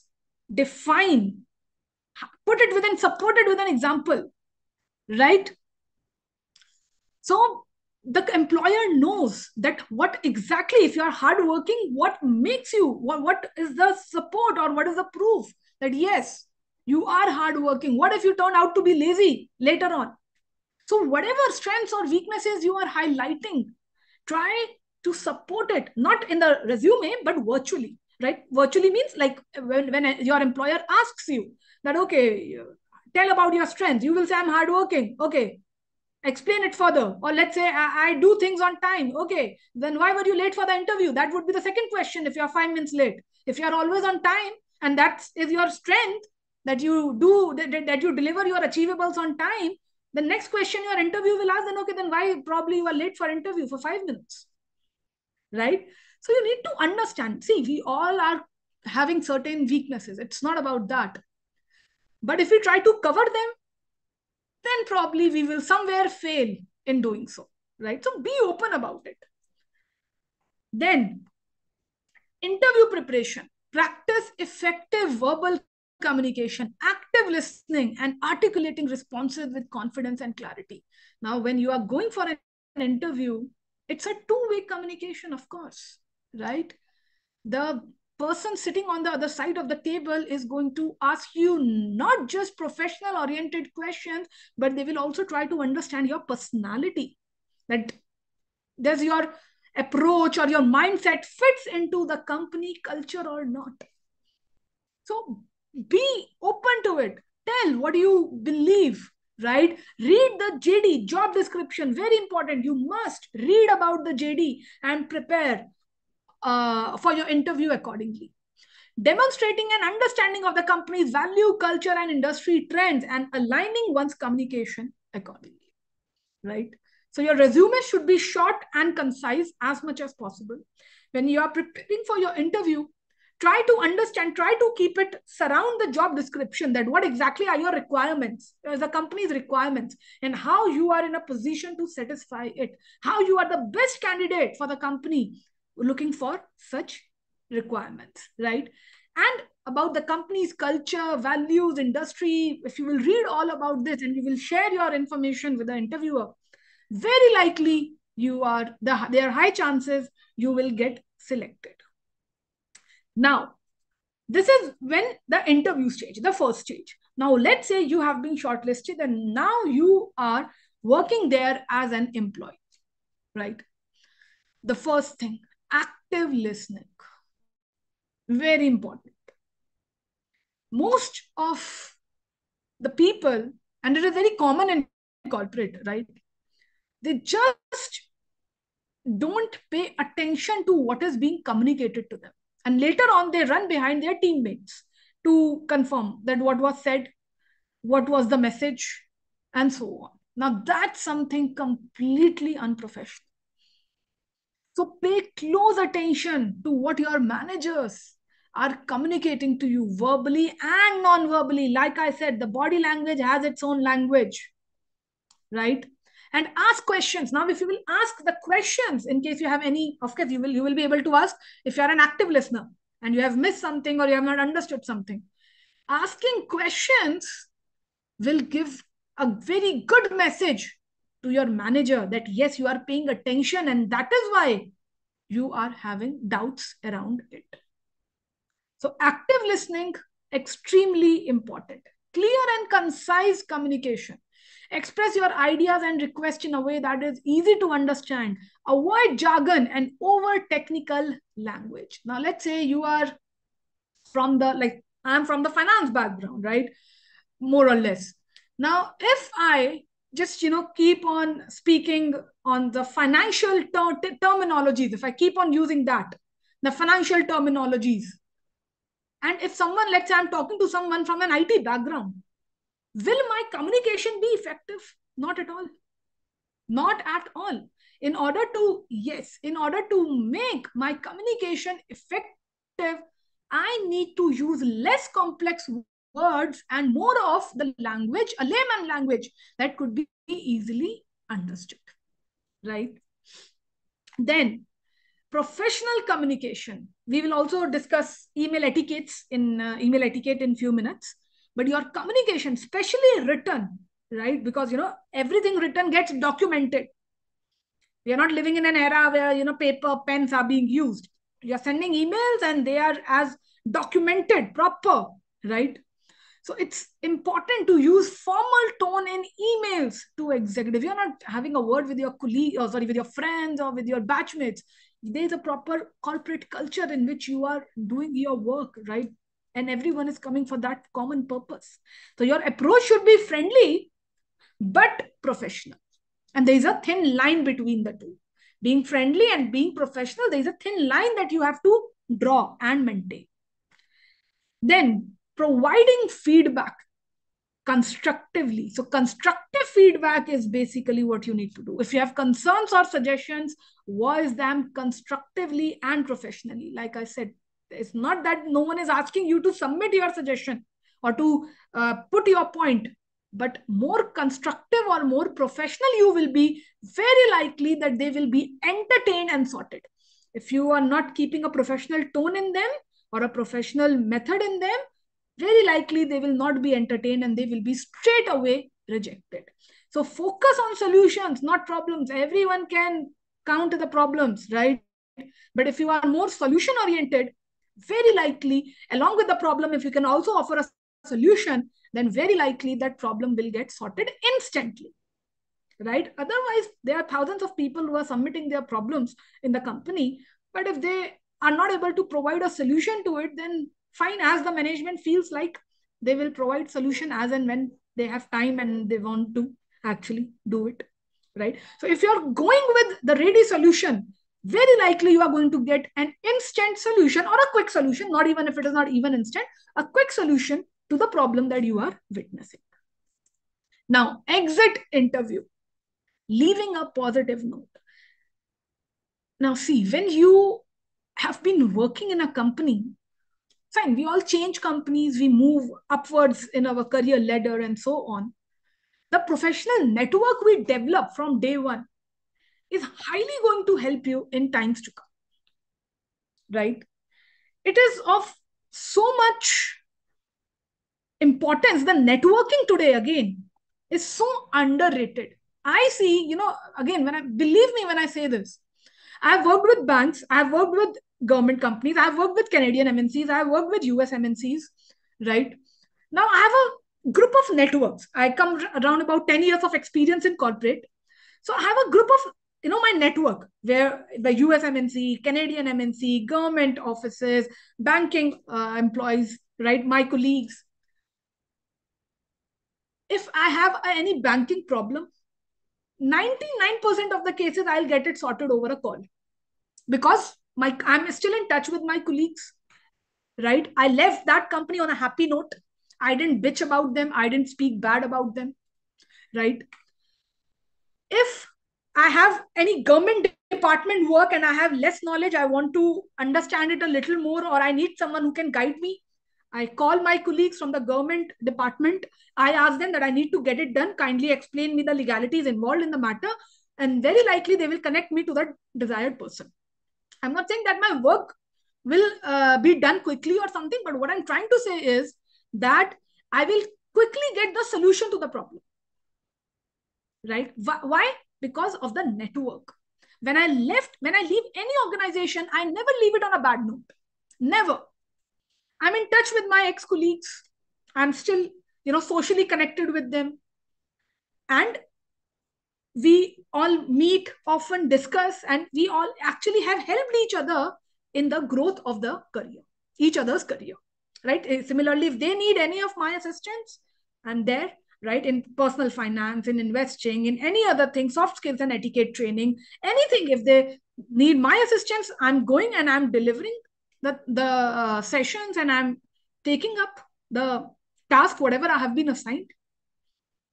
Define, support it with an example, right? So the employer knows that what exactly, if you are hardworking, what makes you, what is the support or what is the proof that yes, you are hardworking. What if you turn out to be lazy later on? So whatever strengths or weaknesses you are highlighting, try to support it, not in the resume, but virtually, right? Virtually means like when your employer asks you that, okay, tell about your strengths, you will say, I'm hardworking. Okay, explain it further. Or let's say I do things on time. Okay, then why were you late for the interview? That would be the second question if you're 5 minutes late. If you're always on time and that is your strength, that you do, that you deliver your achievables on time, the next question your interview will ask, then okay, then why probably you are late for interview for 5 minutes, right? So you need to understand. See, we all are having certain weaknesses. It's not about that. But if we try to cover them, then probably we will somewhere fail in doing so, right? So be open about it. Then, interview preparation. Practice effective verbal communication, active listening, and articulating responses with confidence and clarity. Now, when you are going for an interview, it's a two-way communication, of course, right? The person sitting on the other side of the table is going to ask you not just professional oriented questions, but they will also try to understand your personality, that does your approach or your mindset fits into the company culture or not. So be open to it. Tell what you believe, right? Read the JD, job description, very important. You must read about the JD and prepare for your interview accordingly. Demonstrating an understanding of the company's value, culture, and industry trends, and aligning one's communication accordingly, right? So your resume should be short and concise as much as possible. When you are preparing for your interview, try to understand, try to keep it surround the job description, that what exactly are your requirements, the company's requirements, and how you are in a position to satisfy it, how you are the best candidate for the company looking for such requirements, right? And about the company's culture, values, industry, if you will read all about this and you will share your information with the interviewer, very likely there are high chances you will get selected. Now, this is when the interview stage, the first stage. Now, let's say you have been shortlisted and now you are working there as an employee, right? The first thing, active listening. Very important. Most of the people, and it is very common in corporate, right? They just don't pay attention to what is being communicated to them. And later on, they run behind their teammates to confirm that what was said, what was the message, and so on. Now, that's something completely unprofessional. So pay close attention to what your managers are communicating to you verbally and non-verbally. Like I said, the body language has its own language, right? And ask questions. Now, if you will ask the questions, in case you have any, of course, you will be able to ask if you are an active listener. and you have missed something or you have not understood something. Asking questions will give a very good message to your manager that yes, you are paying attention, and that is why you are having doubts around it. So active listening, extremely important. Clear and concise communication. Express your ideas and requests in a way that is easy to understand. Avoid jargon and over technical language. Now, let's say you are from the, I'm from the finance background, right? More or less. Now, if I just, keep on speaking on the financial terminologies, if I keep on using that, the financial terminologies, and if someone, let's say I'm talking to someone from an IT background, will my communication be effective? Not at all. Not at all. In order to make my communication effective, I need to use less complex words and more of the language, a layman language that could be easily understood, right? Then professional communication. We will also discuss email etiquette in few minutes. But your communication, especially written, right? Because everything written gets documented. We are not living in an era where paper, pens are being used. You are sending emails and they are as documented, proper, right? So it's important to use formal tone in emails to executive. You're not having a word with your colleague, with your friends or with your batchmates. There's a proper corporate culture in which you are doing your work, right? And everyone is coming for that common purpose. So your approach should be friendly, but professional. And there is a thin line between the two. Being friendly and being professional, there is a thin line that you have to draw and maintain. Then providing feedback constructively. So constructive feedback is basically what you need to do. If you have concerns or suggestions, voice them constructively and professionally. Like I said, it's not that no one is asking you to submit your suggestion or to put your point, but more constructive or more professional you will be, very likely that they will be entertained and sorted. If you are not keeping a professional tone in them or a professional method in them, very likely they will not be entertained and they will be straight away rejected. So focus on solutions, not problems. Everyone can count the problems, right? But if you are more solution oriented, very likely, along with the problem, if you can also offer a solution, then very likely that problem will get sorted instantly, right? Otherwise, there are thousands of people who are submitting their problems in the company, but if they are not able to provide a solution to it, then fine, as the management feels like they will provide solution as and when they have time and they want to actually do it, right? So if you're going with the ready solution, very likely you are going to get an instant solution or a quick solution, not even if it is not even instant, a quick solution to the problem that you are witnessing. Now, exit interview, leaving a positive note. Now, see, when you have been working in a company, fine, we all change companies, we move upwards in our career ladder and so on. The professional network we develop from day one is highly going to help you in times to come, right? It is of so much importance. The networking today, again, is so underrated. I see, again, believe me when I say this, I've worked with banks, I've worked with government companies, I've worked with Canadian MNCs, I've worked with US MNCs, right? Now I have a group of networks. I come around about 10 years of experience in corporate. So I have a group of, my network where the US MNC, Canadian MNC, government offices, banking employees, right? My colleagues. If I have any banking problem, 99% of the cases I'll get it sorted over a call, because I'm still in touch with my colleagues, right? I left that company on a happy note. I didn't bitch about them. I didn't speak bad about them, right? If I have any government department work and I have less knowledge, I want to understand it a little more, or I need someone who can guide me, I call my colleagues from the government department. I ask them that I need to get it done. Kindly explain me the legalities involved in the matter. And very likely they will connect me to that desired person. I'm not saying that my work will be done quickly or something. But what I'm trying to say is that I will quickly get the solution to the problem. Right? Why? Because of the network. When I leave any organization, I never leave it on a bad note. Never. I'm in touch with my ex-colleagues. I'm still, socially connected with them. And we all meet, often discuss, and we all actually have helped each other in the growth of the career, each other's career, right? Similarly, if they need any of my assistance, I'm there, right? In personal finance, in investing, in any other thing, soft skills and etiquette training, anything. If they need my assistance, I'm going and I'm delivering the sessions, and I'm taking up the task, whatever I have been assigned.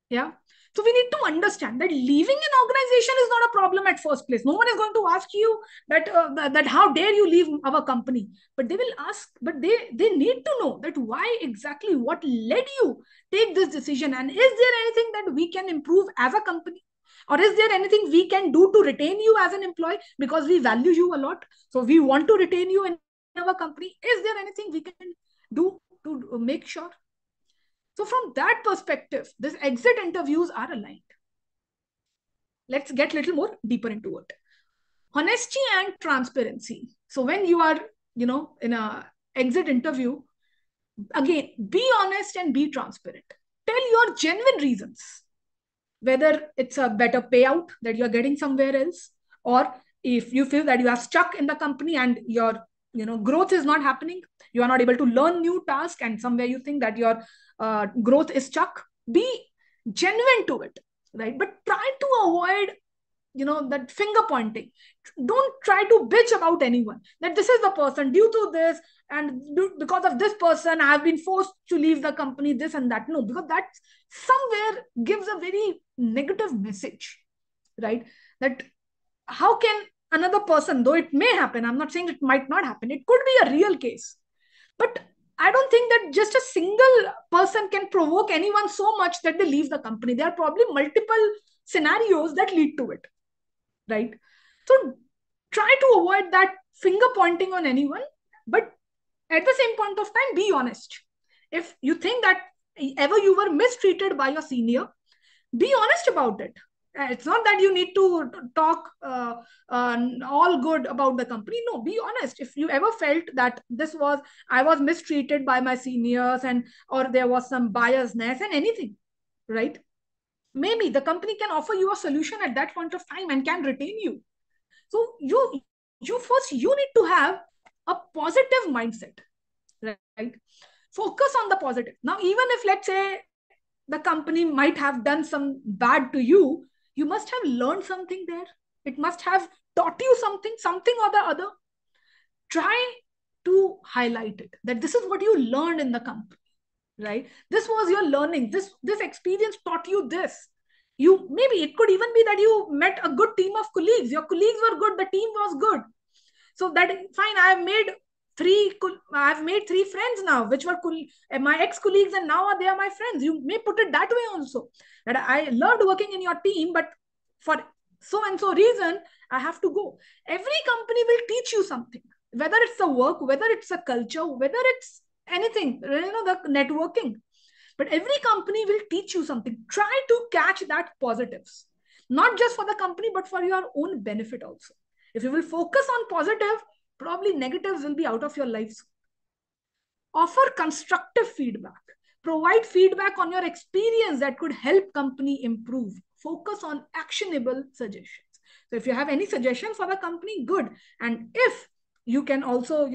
Yeah. So we need to understand that leaving an organization is not a problem at first place. No one is going to ask you that how dare you leave our company. But they will ask, but they need to know that why exactly, what led you take this decision, and is there anything that we can improve as a company, or is there anything we can do to retain you as an employee, because we value you a lot, so we want to retain you in our company. Is there anything we can do to make sure? So from that perspective, these exit interviews are aligned. Let's get a little more deeper into it. Honesty and transparency. So when you are, in a exit interview, again, be honest and be transparent. Tell your genuine reasons, whether it's a better payout that you're getting somewhere else, or if you feel that you are stuck in the company and your growth is not happening, you are not able to learn new tasks, and somewhere you think that your growth is stuck. Be genuine to it, right? But try to avoid that finger pointing. Don't try to bitch about anyone, that this is the person, due to this and because of this person I have been forced to leave the company, this and that. No, because that somewhere gives a very negative message, right? That how can another person, though it may happen, I'm not saying it might not happen, it could be a real case, but I don't think that just a single person can provoke anyone so much that they leave the company. There are probably multiple scenarios that lead to it, right? So try to avoid that finger pointing on anyone, but at the same point of time, be honest. If you think that ever you were mistreated by your senior, be honest about it. It's not that you need to talk all good about the company. No, be honest. If you ever felt that I was mistreated by my seniors, and or there was some biasness and anything, right? Maybe the company can offer you a solution at that point of time and can retain you. So you need to have a positive mindset, right? Focus on the positive. Now, even if, let's say, the company might have done some bad to you, you must have learned something there. It must have taught you something or the other. Try to highlight it, that this is what you learned in the company, right? This was your learning. This experience taught you this. Maybe it could even be that you met a good team of colleagues. Your colleagues were good, the team was good. So that fine, I've made three friends now, which were my ex-colleagues, and now they are my friends. You may put it that way also, that I loved working in your team, but for so and so reason, I have to go. Every company will teach you something, whether it's the work, whether it's a culture, whether it's anything, the networking. But every company will teach you something. Try to catch that positives, not just for the company, but for your own benefit also. If you will focus on positive, probably negatives will be out of your lives. Offer constructive feedback. Provide feedback on your experience that could help company improve. Focus on actionable suggestions. So if you have any suggestions for the company, good. And if you can also,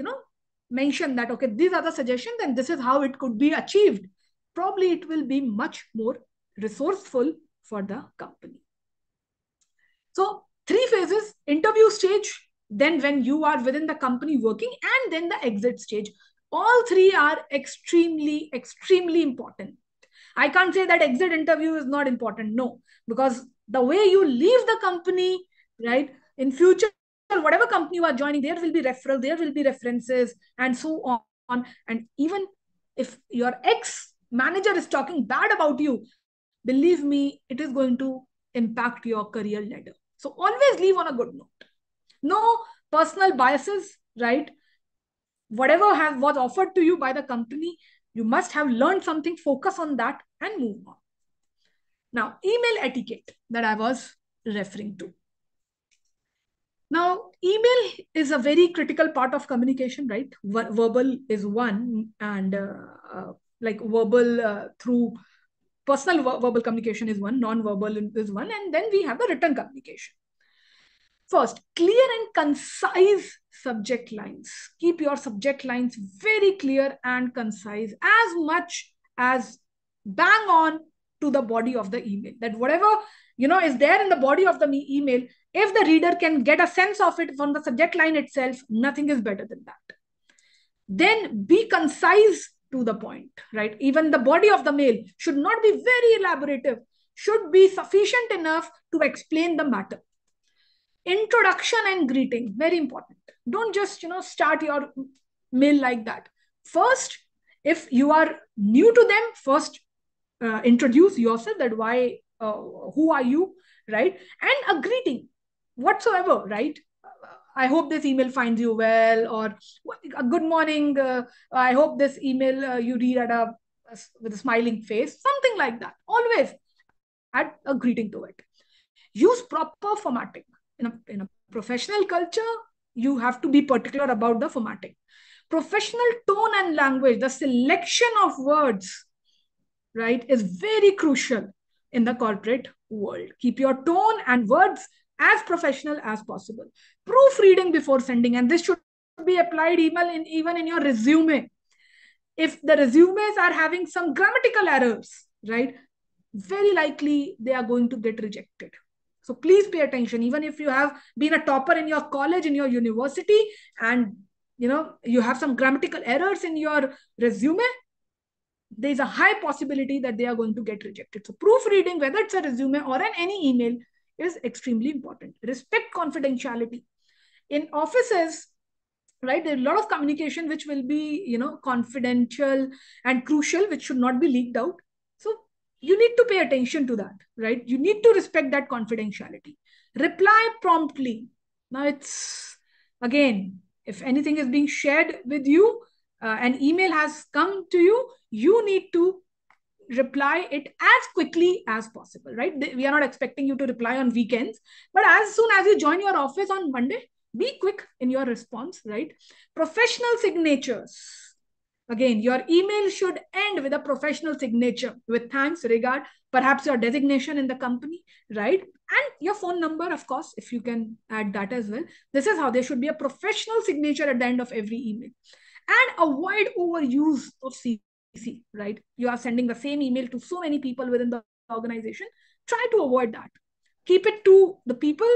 mention that, okay, these are the suggestions and this is how it could be achieved, probably it will be much more resourceful for the company. So 3 phases: interview stage, then when you are within the company working, and then the exit stage. All 3 are extremely, extremely important. I can't say that exit interview is not important. No, because the way you leave the company, right, in future, whatever company you are joining, there will be referral, there will be references, and so on. And even if your ex-manager is talking bad about you, believe me, it is going to impact your career ladder. So always leave on a good note. No personal biases, right? Whatever was offered to you by the company, you must have learned something, focus on that and move on. Now, email etiquette that I was referring to. Now, email is a very critical part of communication, right? Verbal is one, and like verbal through personal verbal communication is one, non-verbal is one, and then we have the written communication. First, clear and concise subject lines. Keep your subject lines very clear and concise, as much as bang on to the body of the email. That whatever is there in the body of the email, if the reader can get a sense of it from the subject line itself, nothing is better than that. Then be concise to the point, right? Even the body of the mail should not be very elaborative, should be sufficient enough to explain the matter. Introduction and greeting, very important. Don't just start your mail like that. First, if you are new to them, first introduce yourself, that why, who are you, right? And a greeting whatsoever, right? I hope this email finds you well, or a good morning, I hope this email you read with a smiling face, something like that. Always add a greeting to it. Use proper formatting. In a professional culture, you have to be particular about the formatting. Professional tone and language, the selection of words, right, is very crucial in the corporate world. Keep your tone and words as professional as possible. Proofreading before sending, and this should be applied even in your resume. If the resumes are having some grammatical errors, right, very likely they are going to get rejected. So please pay attention. Even if you have been a topper in your college, in your university, and you have some grammatical errors in your resume, there's a high possibility that they are going to get rejected. So proofreading, whether it's a resume or any email, is extremely important. Respect confidentiality. In offices, right, there's a lot of communication which will be confidential and crucial, which should not be leaked out. So you need to pay attention to that, right? You need to respect that confidentiality. Reply promptly. Now, it's again, if anything is being shared with you, an email has come to you, you need to reply it as quickly as possible, right? We are not expecting you to reply on weekends, but as soon as you join your office on Monday, be quick in your response, right? Professional signatures. Again, your email should end with a professional signature with thanks, regard, perhaps your designation in the company, right? And your phone number, of course, if you can add that as well. This is how there should be a professional signature at the end of every email. And avoid overuse of CC, right? You are sending the same email to so many people within the organization. Try to avoid that. Keep it to the people,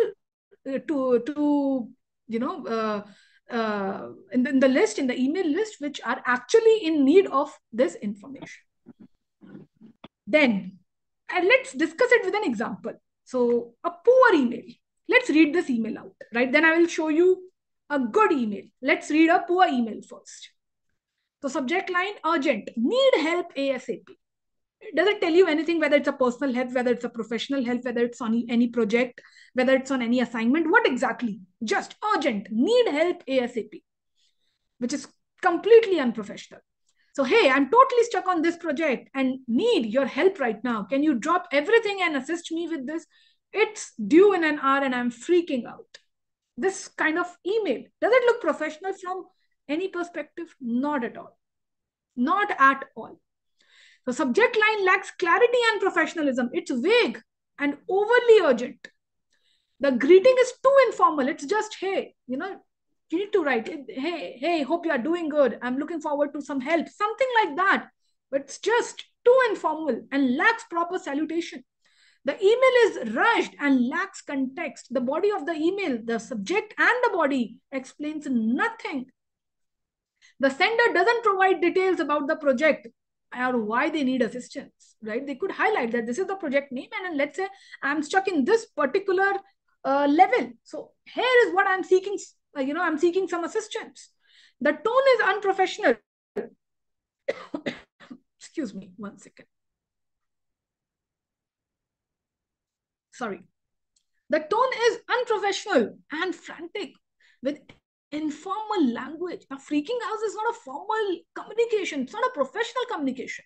in the list, in the email list, which are actually in need of this information. Then, and let's discuss it with an example. So a poor email. Let's read this email out, right? Then I will show you a good email. Let's read a poor email first. So subject line, urgent, need help ASAP. Does it tell you anything, whether it's a personal help, whether it's a professional help, whether it's on any project, whether it's on any assignment? What exactly? Just urgent, need help ASAP, which is completely unprofessional. So, hey, I'm totally stuck on this project and need your help right now. Can you drop everything and assist me with this? It's due in an hour and I'm freaking out. This kind of email, does it look professional from any perspective? Not at all. Not at all. The subject line lacks clarity and professionalism. It's vague and overly urgent. The greeting is too informal. It's just, hey, you need to write, hey, hope you are doing good. I'm looking forward to some help. Something like that. But it's just too informal and lacks proper salutation. The email is rushed and lacks context. The body of the email, the subject and the body, explains nothing. The sender doesn't provide details about the project or why they need assistance, right? They could highlight that this is the project name, and then let's say I'm stuck in this particular level. So here is what I'm seeking. I'm seeking some assistance. The tone is unprofessional. Excuse me, 1 second. Sorry. The tone is unprofessional and frantic, with informal language. Now, freaking out is not a formal communication. It's not a professional communication,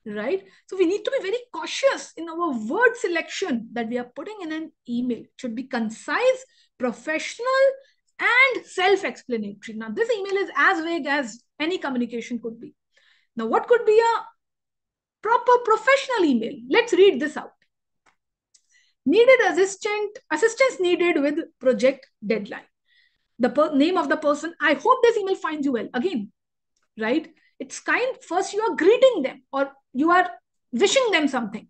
right? So we need to be very cautious in our word selection that we are putting in an email. It should be concise, professional, and self-explanatory. Now, this email is as vague as any communication could be. Now, what could be a proper professional email? Let's read this out. Needed assistance needed with project deadline. The name of the person. I hope this email finds you well. Again, right? It's first you are greeting them or you are wishing them something.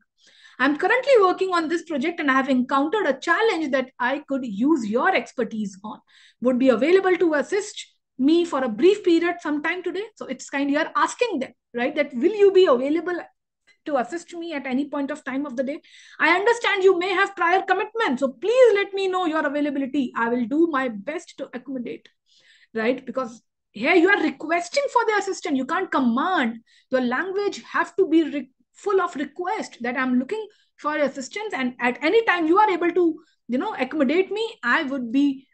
I'm currently working on this project and I have encountered a challenge that I could use your expertise on. Would be available to assist me for a brief period sometime today. So it's you are asking them, right? That will you be available to assist me at any point of time of the day? I understand you may have prior commitments, so please let me know your availability. I will do my best to accommodate, right? Because here you are requesting for the assistant. You can't command. Your language have to be full of request that I'm looking for assistance, and at any time you are able to, accommodate me. I would be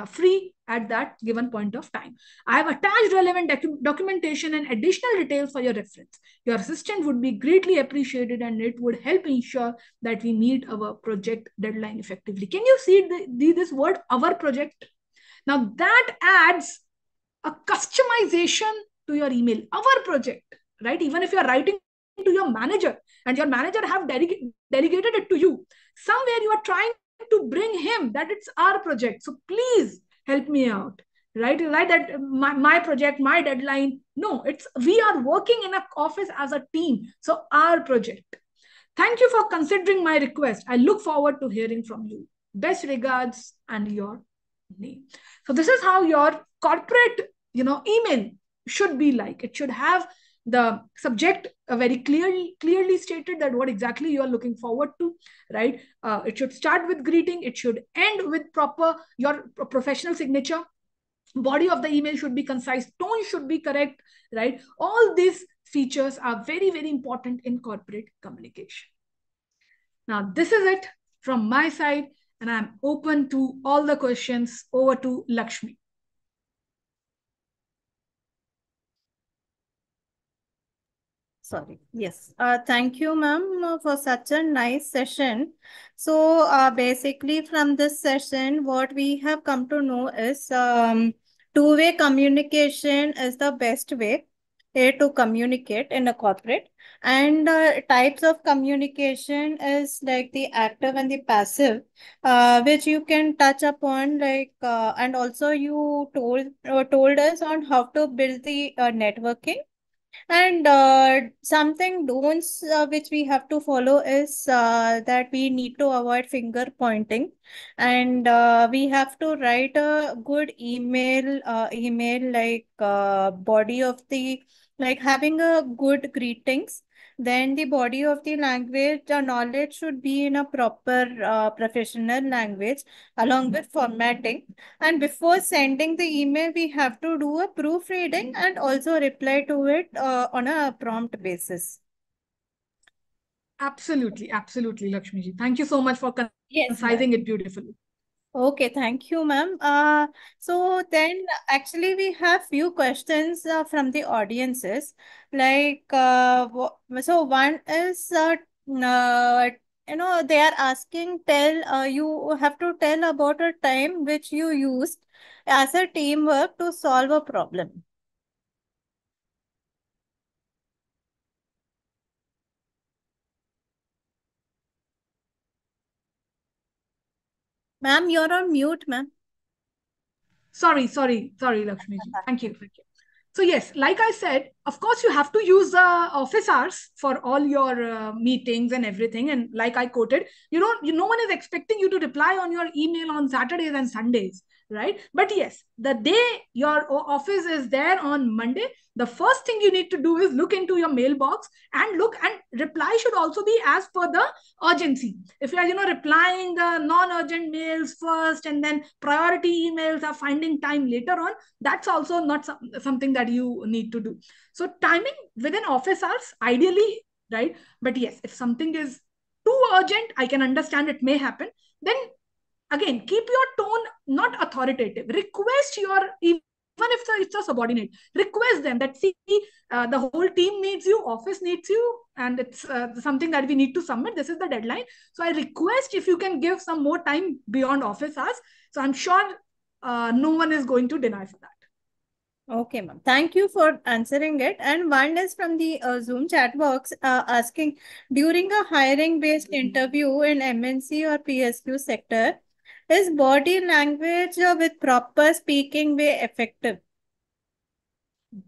free at that given point of time. I have attached relevant documentation and additional details for your reference. Your assistant would be greatly appreciated and it would help ensure that we meet our project deadline effectively. Can you see this word, our project? Now that adds a customization to your email, our project, right? Even if you're writing to your manager and your manager have delegated it to you, somewhere you are trying to bring him that it's our project. So please help me out, right? Right, that my project, my deadline. No, we are working in an office as a team. So our project. Thank you for considering my request. I look forward to hearing from you. Best regards, and your name. So this is how your corporate, email should be like. It should have the subject very clearly stated that what exactly you are looking forward to, right? It should start with greeting. It should end with your professional signature. Body of the email should be concise. Tone should be correct, right? All these features are very, very important in corporate communication. Now, this is it from my side, and I'm open to all the questions. Over to Lakshmi. Sorry. Yes. Thank you, ma'am, for such a nice session. So basically from this session, what we have come to know is two-way communication is the best way to communicate in a corporate. And types of communication is like the active and the passive, which you can touch upon, and also you told us on how to build the networking. And something don'ts which we have to follow is that we need to avoid finger pointing, and we have to write a good email like body of the like having a good greetings. Then the body of the language, the knowledge should be in a proper professional language along with formatting. And before sending the email, we have to do a proofreading and also reply to it on a prompt basis. Absolutely, absolutely, Lakshmi. Thank you so much for Yes, concising it beautifully. Okay, thank you, ma'am. So then actually we have few questions from the audiences. So one is, they are asking, you have to tell about a time which you used as a teamwork to solve a problem. Ma'am, you're on mute, ma'am. Sorry, Lakshmi. Thank you. So yes, like I said, of course, you have to use the office hours for all your meetings and everything. And like I quoted, no one is expecting you to reply on your email on Saturdays and Sundays, right? But yes, the day your office is there on Monday, the first thing you need to do is look into your mailbox and reply should also be as per the urgency. If you are, replying the non-urgent mails first and then priority emails are finding time later on, that's also not something that you need to do. So timing within office hours, ideally, right? But yes, if something is too urgent, I can understand it may happen. Then again, keep your tone not authoritative. Request your, even if it's a subordinate, request them that, see, the whole team needs you, office needs you, and it's something that we need to submit. This is the deadline. So I request if you can give some more time beyond office hours. So I'm sure no one is going to deny for that. Okay, ma'am. Thank you for answering it. And one is from the Zoom chat box asking, during a hiring-based interview in MNC or PSU sector, is body language with proper speaking way effective?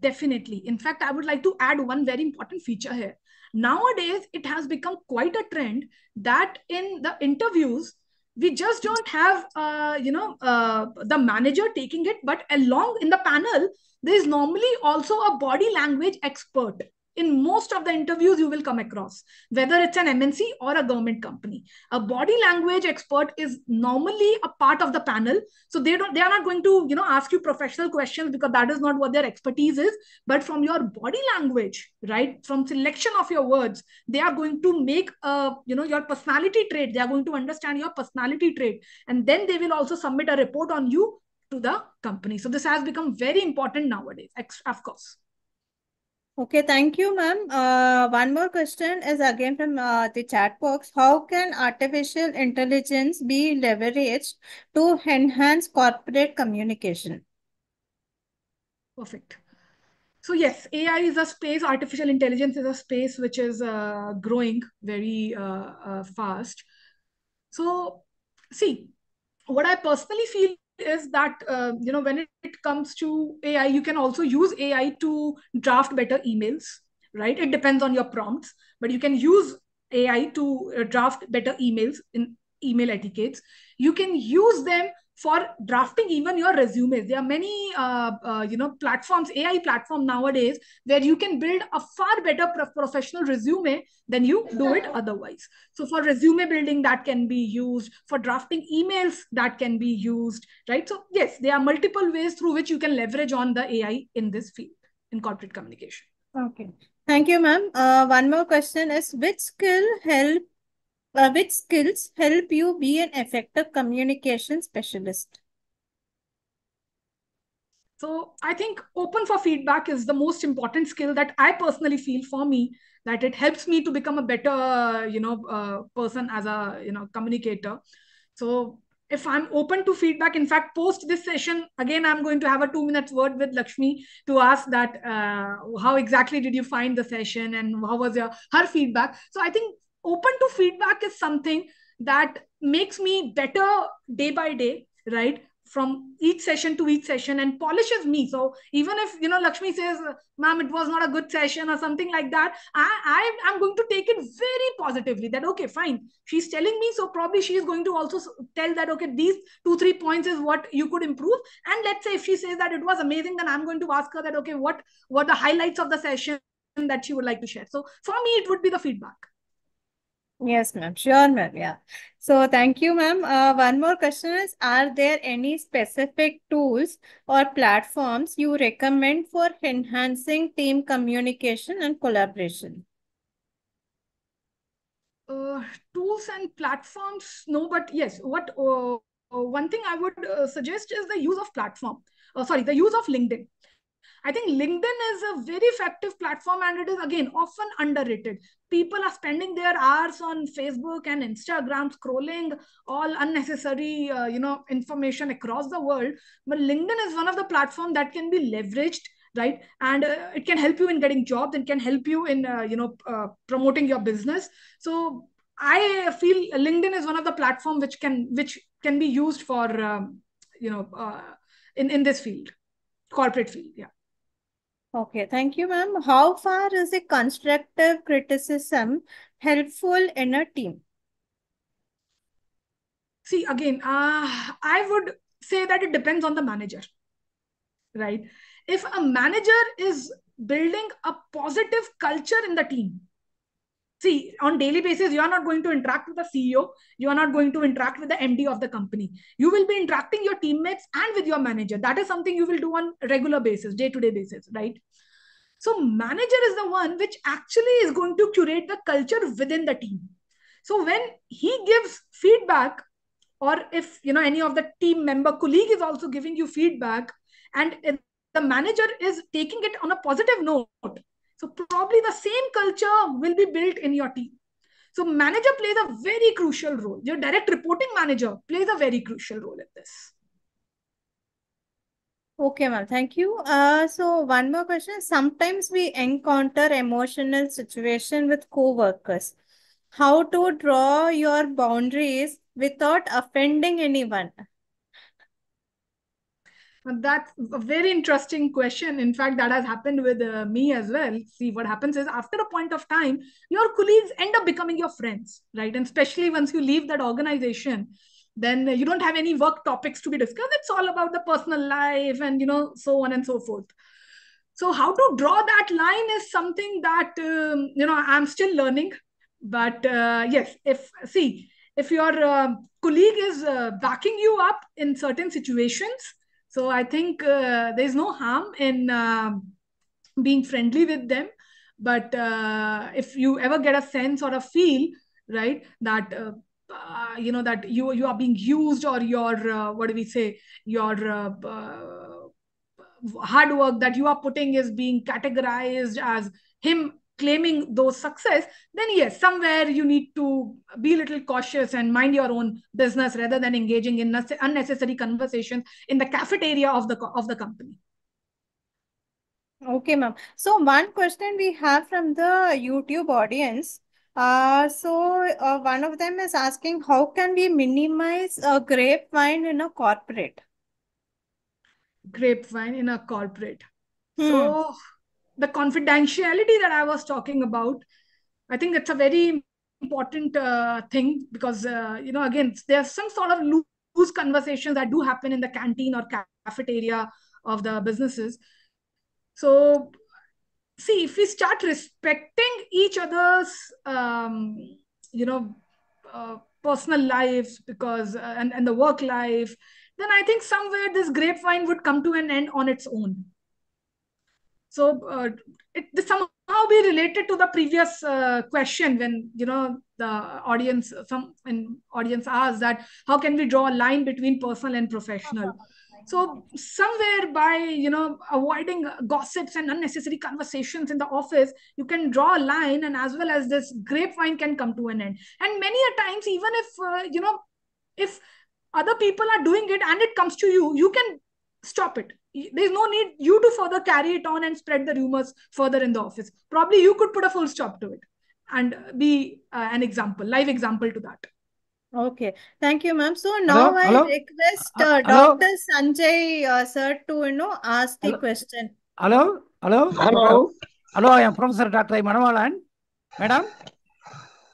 Definitely. In fact, I would like to add one very important feature here. Nowadays, it has become quite a trend that in the interviews, we just don't have, the manager taking it, but along in the panel, there is normally also a body language expert. In most of the interviews you will come across, whether it's an MNC or a government company, a body language expert is normally a part of the panel. So they are not going to, ask you professional questions, because that is not what their expertise is. But from your body language, right, from selection of your words, they are going to make your personality trait. They are going to understand your personality trait, and then they will also submit a report on you to the company. So this has become very important nowadays, of course. Okay, thank you, ma'am. One more question is again from the chat box. How can artificial intelligence be leveraged to enhance corporate communication? Perfect. So yes, AI is a space, artificial intelligence is a space which is growing very fast. So see, what I personally feel is that, when it comes to AI, you can also use AI to draft better emails, right? It depends on your prompts, but you can use AI to draft better emails in email etiquettes. You can use them for drafting even your resumes. There are many platforms, AI platform nowadays, where you can build a far better professional resume than you do it otherwise. So for resume building, that can be used. For drafting emails, that can be used, right? So yes, there are multiple ways through which you can leverage on the AI in this field, in corporate communication. Okay, thank you, ma'am. One more question is, which skills help you be an effective communication specialist? So I think open for feedback is the most important skill that I personally feel for me, that it helps me to become a better, person as a, communicator. So if I'm open to feedback, in fact, post this session, again, I'm going to have a 2 minutes word with Lakshmi to ask that how exactly did you find the session and how was her feedback. So I think open to feedback is something that makes me better day by day, right? From each session to each session, and polishes me. So even if Lakshmi says, ma'am, it was not a good session or something like that, I am going to take it very positively, that okay, fine, she's telling me, so probably she is going to also tell that okay, these 2-3 points is what you could improve. And let's say if she says that it was amazing, then I'm going to ask her that okay, what were the highlights of the session that she would like to share. So for me, it would be the feedback. Yes, ma'am. Sure, ma'am. Yeah. So thank you, ma'am. One more question is, are there any specific tools or platforms you recommend for enhancing team communication and collaboration? Tools and platforms, no, but yes, what one thing I would suggest is the use of the use of LinkedIn. I think LinkedIn is a very effective platform, and it is again often underrated. People are spending their hours on Facebook and Instagram scrolling all unnecessary information across the world. But LinkedIn is one of the platforms that can be leveraged, right? And it can help you in getting jobs, and can help you in promoting your business. So I feel LinkedIn is one of the platform which can be used for in this field, corporate field. Yeah. Okay, thank you, ma'am. How far is a constructive criticism helpful in a team? See, again, I would say that it depends on the manager, right? If a manager is building a positive culture in the team, see, on daily basis, you are not going to interact with the CEO, you are not going to interact with the MD of the company. You will be interacting your teammates and with your manager. That is something you will do on regular basis, day-to-day basis, right? So manager is the one which actually is going to curate the culture within the team. So when he gives feedback, or if any of the team member colleague is also giving you feedback, and the manager is taking it on a positive note, so probably the same culture will be built in your team. So manager plays a very crucial role. Your direct reporting manager plays a very crucial role in this. Okay, ma'am. Thank you. So one more question. Sometimes we encounter emotional situation with co-workers. How to draw your boundaries without offending anyone? That's a very interesting question. In fact, that has happened with me as well. See, what happens is after a point of time, your colleagues end up becoming your friends, right? And especially once you leave that organization, then you don't have any work topics to be discussed. It's all about the personal life and, so on and so forth. So how to draw that line is something that, I'm still learning. But yes, if your colleague is backing you up in certain situations, so I think there's no harm in being friendly with them. But if you ever get a sense or a feel, right, that that you are being used, or your what do we say, your hard work that you are putting is being categorized as him claiming those success, then yes, somewhere you need to be a little cautious and mind your own business rather than engaging in unnecessary conversations in the cafeteria of the company. Okay, ma'am. So one question we have from the YouTube audience. One of them is asking, how can we minimize a grapevine in a corporate? Grapevine in a corporate. So the confidentiality that I was talking about, I think it's a very important thing, because again, there's some sort of loose conversations that do happen in the canteen or cafeteria of the businesses. So see, if we start respecting each other's personal lives, because and the work life, then I think somewhere this grapevine would come to an end on its own. So it somehow be related to the previous question, when the audience asked that how can we draw a line between personal and professional. So somewhere by avoiding gossips and unnecessary conversations in the office, you can draw a line, and as well as this grapevine can come to an end. And many a times, even if other people are doing it and it comes to you, you can stop it. There's no need you to further carry it on and spread the rumors further in the office. Probably you could put a full stop to it and be an live example to that. Okay, thank you, ma'am. So now I request Dr. Sanjay sir to ask the question. Hello. I am Professor Dr. Manavalan. Madam.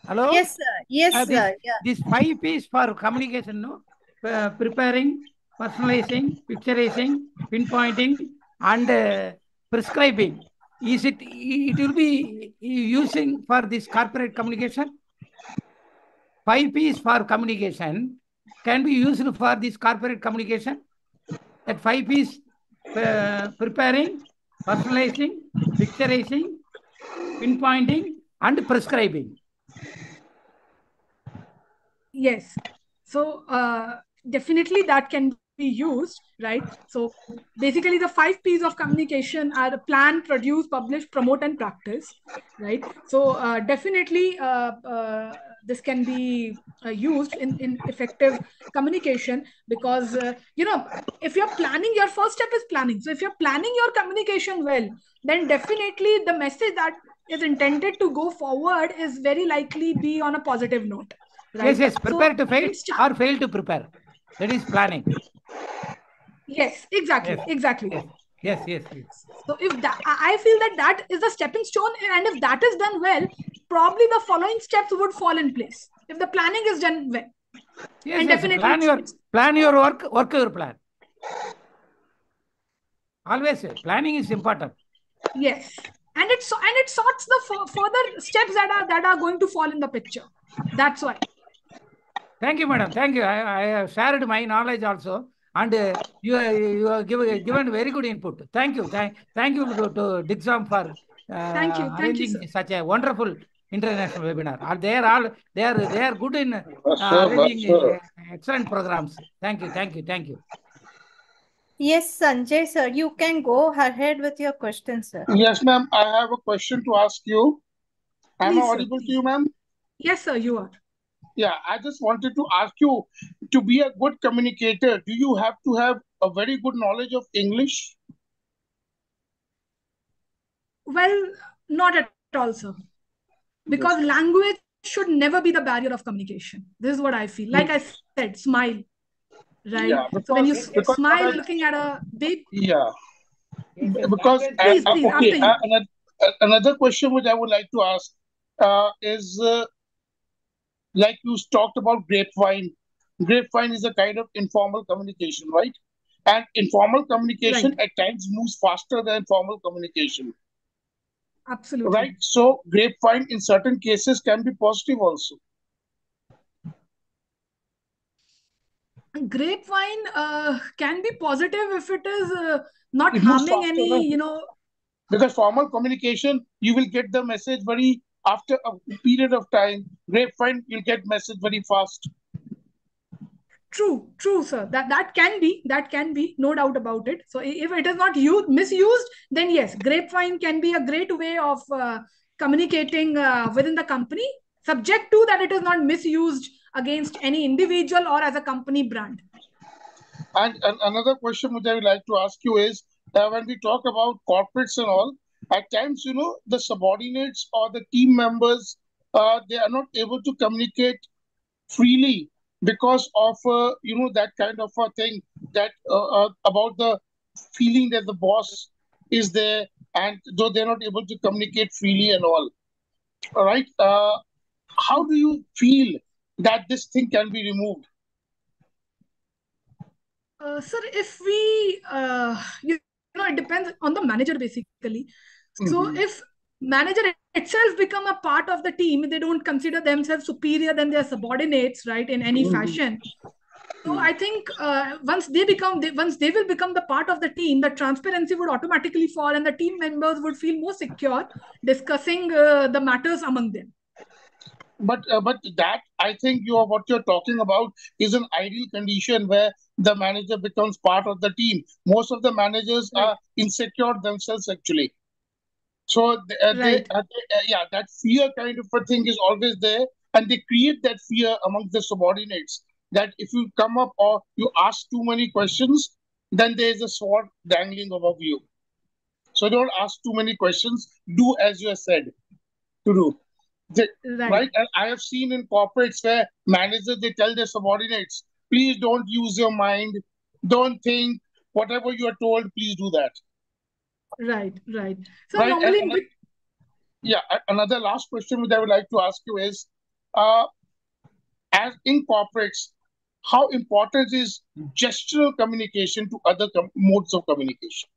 Hello. Yes, sir. Yes, sir. This 5 P's for communication, no? Preparing, personalizing, picturizing, pinpointing, and prescribing. It will be using for this corporate communication? 5 P's for communication can be used for this corporate communication? That 5 P's preparing, personalizing, picturizing, pinpointing, and prescribing. Yes. So definitely that can be used, right? So basically the 5 P's of communication are plan, produce, publish, promote, and practice, right? So definitely this can be used in effective communication, because if you're planning, your first step is planning. So if you're planning your communication well, then definitely the message that is intended to go forward is very likely be on a positive note. Right? Yes, prepare to fail or fail to prepare. That is planning. Yes, exactly. Yes. So if that, I feel that is the stepping stone, and if that is done well, probably the following steps would fall in place if the planning is done well. Yes, and definitely plan your work your plan. Always planning is important. Yes, and it sorts the further steps that are going to fall in the picture. That's why. Thank you, madam. Thank you. I have shared my knowledge also, and you have given very good input. Thank you. Thank you to DIGSOM for arranging such a wonderful international webinar. They are good in arranging Excellent programs. Thank you, thank you, thank you. Yes, Sanjay sir, you can go ahead with your question, sir. Yes, ma'am. I have a question to ask you. Am I Please, sir, audible to please. you, ma'am? Yes, sir, you are. Yeah, I just wanted to ask you, to be a good communicator, do you have to have a very good knowledge of English? Well, not at all, sir. Because language should never be the barrier of communication. This is what I feel. Like I said, smile, right? Yeah, So when you because smile looking at a baby, yeah, Yes, yes, because language- please, okay, after you. another question which I would like to ask is like you talked about grapevine. Grapevine is a kind of informal communication, right? And informal communication Right. at times moves faster than formal communication, Absolutely. right? So grapevine in certain cases can be positive also. Grapevine can be positive if it is not It moves harming faster, any, no? Because formal communication, you will get the message very after a period of time. Grapevine, you'll get message very fast. True, sir. That can be, no doubt about it. So if it is not misused, then yes, grapevine can be a great way of communicating within the company, subject to that it is not misused against any individual or as a company brand. And another question which I would like to ask you is, when we talk about corporates and all, at times, the subordinates or the team members, they are not able to communicate freely because of, that kind of a thing that about the feeling that the boss is there, and though they're not able to communicate freely and all right? How do you feel that this thing can be removed? Sir, if we, it depends on the manager basically. So if manager itself become a part of the team, they don't consider themselves superior than their subordinates, right, in any fashion. So I think once they will become the part of the team, the transparency would automatically fall, and the team members would feel more secure discussing the matters among them. But that, I think what you're talking about is an ideal condition where the manager becomes part of the team. Most of the managers are insecure themselves actually. So that fear kind of a thing is always there, and they create that fear among the subordinates. That if you come up or you ask too many questions, then there is a sword dangling above you. So don't ask too many questions. Do as you are said to do. Right? And I have seen in corporates where managers, they tell their subordinates, please don't use your mind, don't think, whatever you are told, please do that. Right. So right? normally, Another last question which I would like to ask you is, as in corporates, how important is gestural communication to other modes of communication?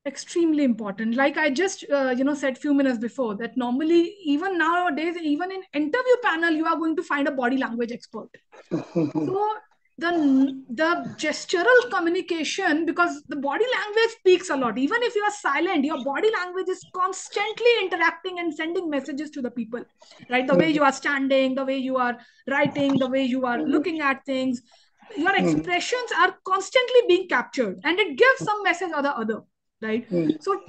Extremely important. Like I just said few minutes before, that normally, even nowadays, even in interview panel, you are going to find a body language expert. So the gestural communication, because the body language speaks a lot. Even if you are silent, your body language is constantly interacting and sending messages to the people, right? The way you are standing, the way you are writing, the way you are looking at things, your expressions are constantly being captured, and it gives some message or the other, right? So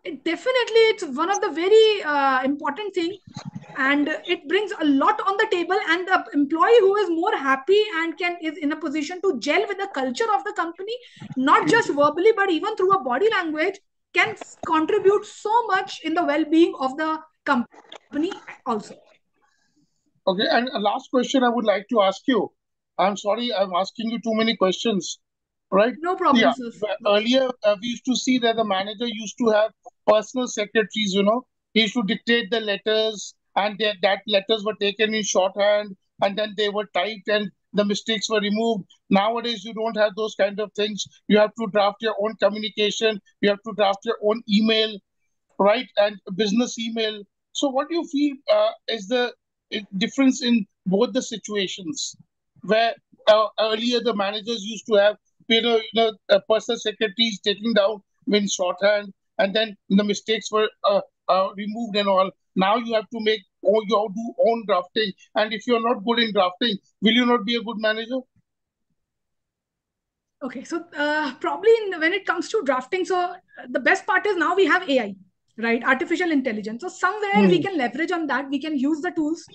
it's one of the very important thing, and it brings a lot on the table, and the employee who is more happy and is in a position to gel with the culture of the company, not just verbally but even through a body language, can contribute so much in the well-being of the company also. Okay, and a last question I would like to ask you. I'm sorry, I'm asking you too many questions, right? No problem. Yeah. Earlier, we used to see that the manager used to have personal secretaries, He used to dictate the letters, and that letters were taken in shorthand, and then they were typed, and the mistakes were removed. Nowadays, you don't have those kind of things. You have to draft your own communication. You have to draft your own email, right? And business email. So what do you feel is the difference in both the situations, where earlier the managers used to have personal secretaries taking down in shorthand, and then the mistakes were removed and all. Now you have to make, or you have to do own drafting. And if you're not good in drafting, will you not be a good manager? Okay, so probably when it comes to drafting, so the best part is now we have AI, right? Artificial intelligence. So somewhere we can leverage on that. We can use the tools,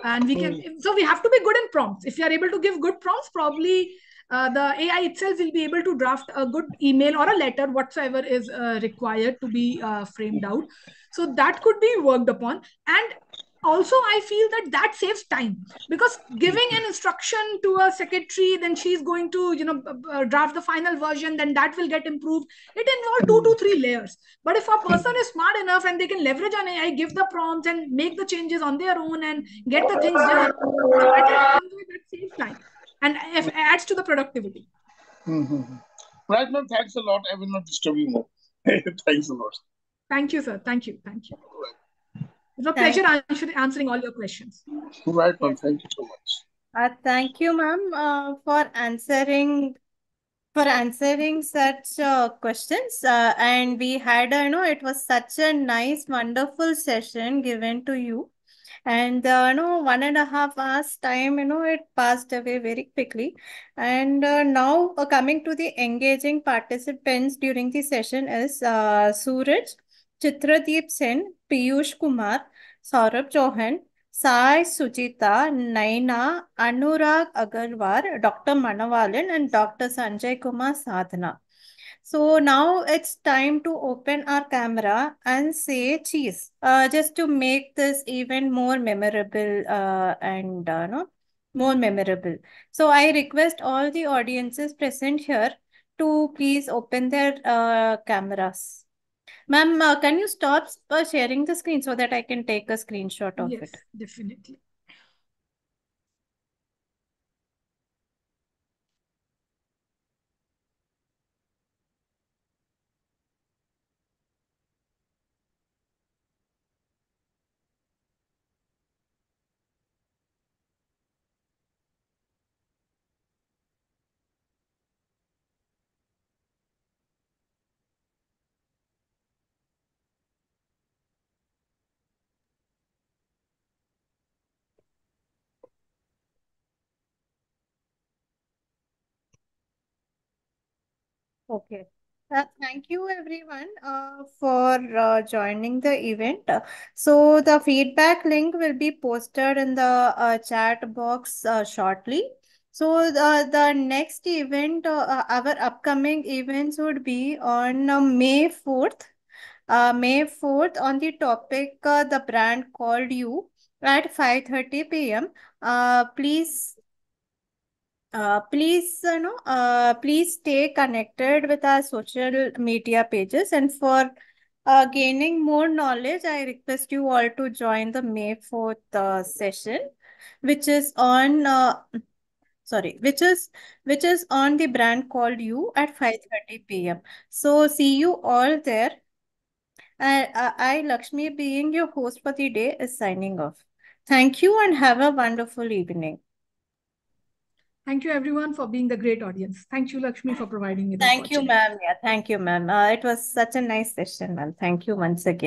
and we can. So we have to be good in prompts. If you are able to give good prompts, probably the AI itself will be able to draft a good email or a letter, whatsoever is required to be framed out. So that could be worked upon. And also I feel that saves time, because giving an instruction to a secretary, then she's going to draft the final version, then that will get improved. It involves 2 to 3 layers. But if a person is smart enough and they can leverage on AI, give the prompts and make the changes on their own and get the things done, so that saves time and adds to the productivity. Right, ma'am, thanks a lot. I will not disturb you more. Thanks a lot. Thank you, sir. Thank you. It's a pleasure answering all your questions. Right, ma'am. Thank you so much. Thank you, ma'am, for answering such questions. And we had, it was such a nice, wonderful session given to you. And 1.5 hours time, it passed away very quickly. And now coming to the engaging participants during the session is Suraj, Chitradeep Sen, Piyush Kumar, Saurabh Chauhan, Sai Sujita, Naina, Anurag Agarwal, Dr. Manawalan, and Dr. Sanjay Kumar Sadhana. So now it's time to open our camera and say cheese, just to make this event more memorable and more memorable. So I request all the audiences present here to please open their cameras. Ma'am, can you stop sharing the screen so that I can take a screenshot of it? Yes, definitely. Okay. Thank you everyone for joining the event. So the feedback link will be posted in the chat box shortly. So the next event, our upcoming events would be on May 4th. May 4th on the topic The Brand Called You at 5:30 p.m. Please stay connected with our social media pages. And for gaining more knowledge, I request you all to join the May 4th session, which is on which is on The Brand Called You at 5:30 p.m. So see you all there. I, Lakshmi, being your host for the day, is signing off. Thank you and have a wonderful evening. Thank you, everyone, for being the great audience. Thank you, Lakshmi, for providing me the Thank you, opportunity. ma'am. Yeah, thank you, ma'am. It was such a nice session, ma'am. Thank you once again.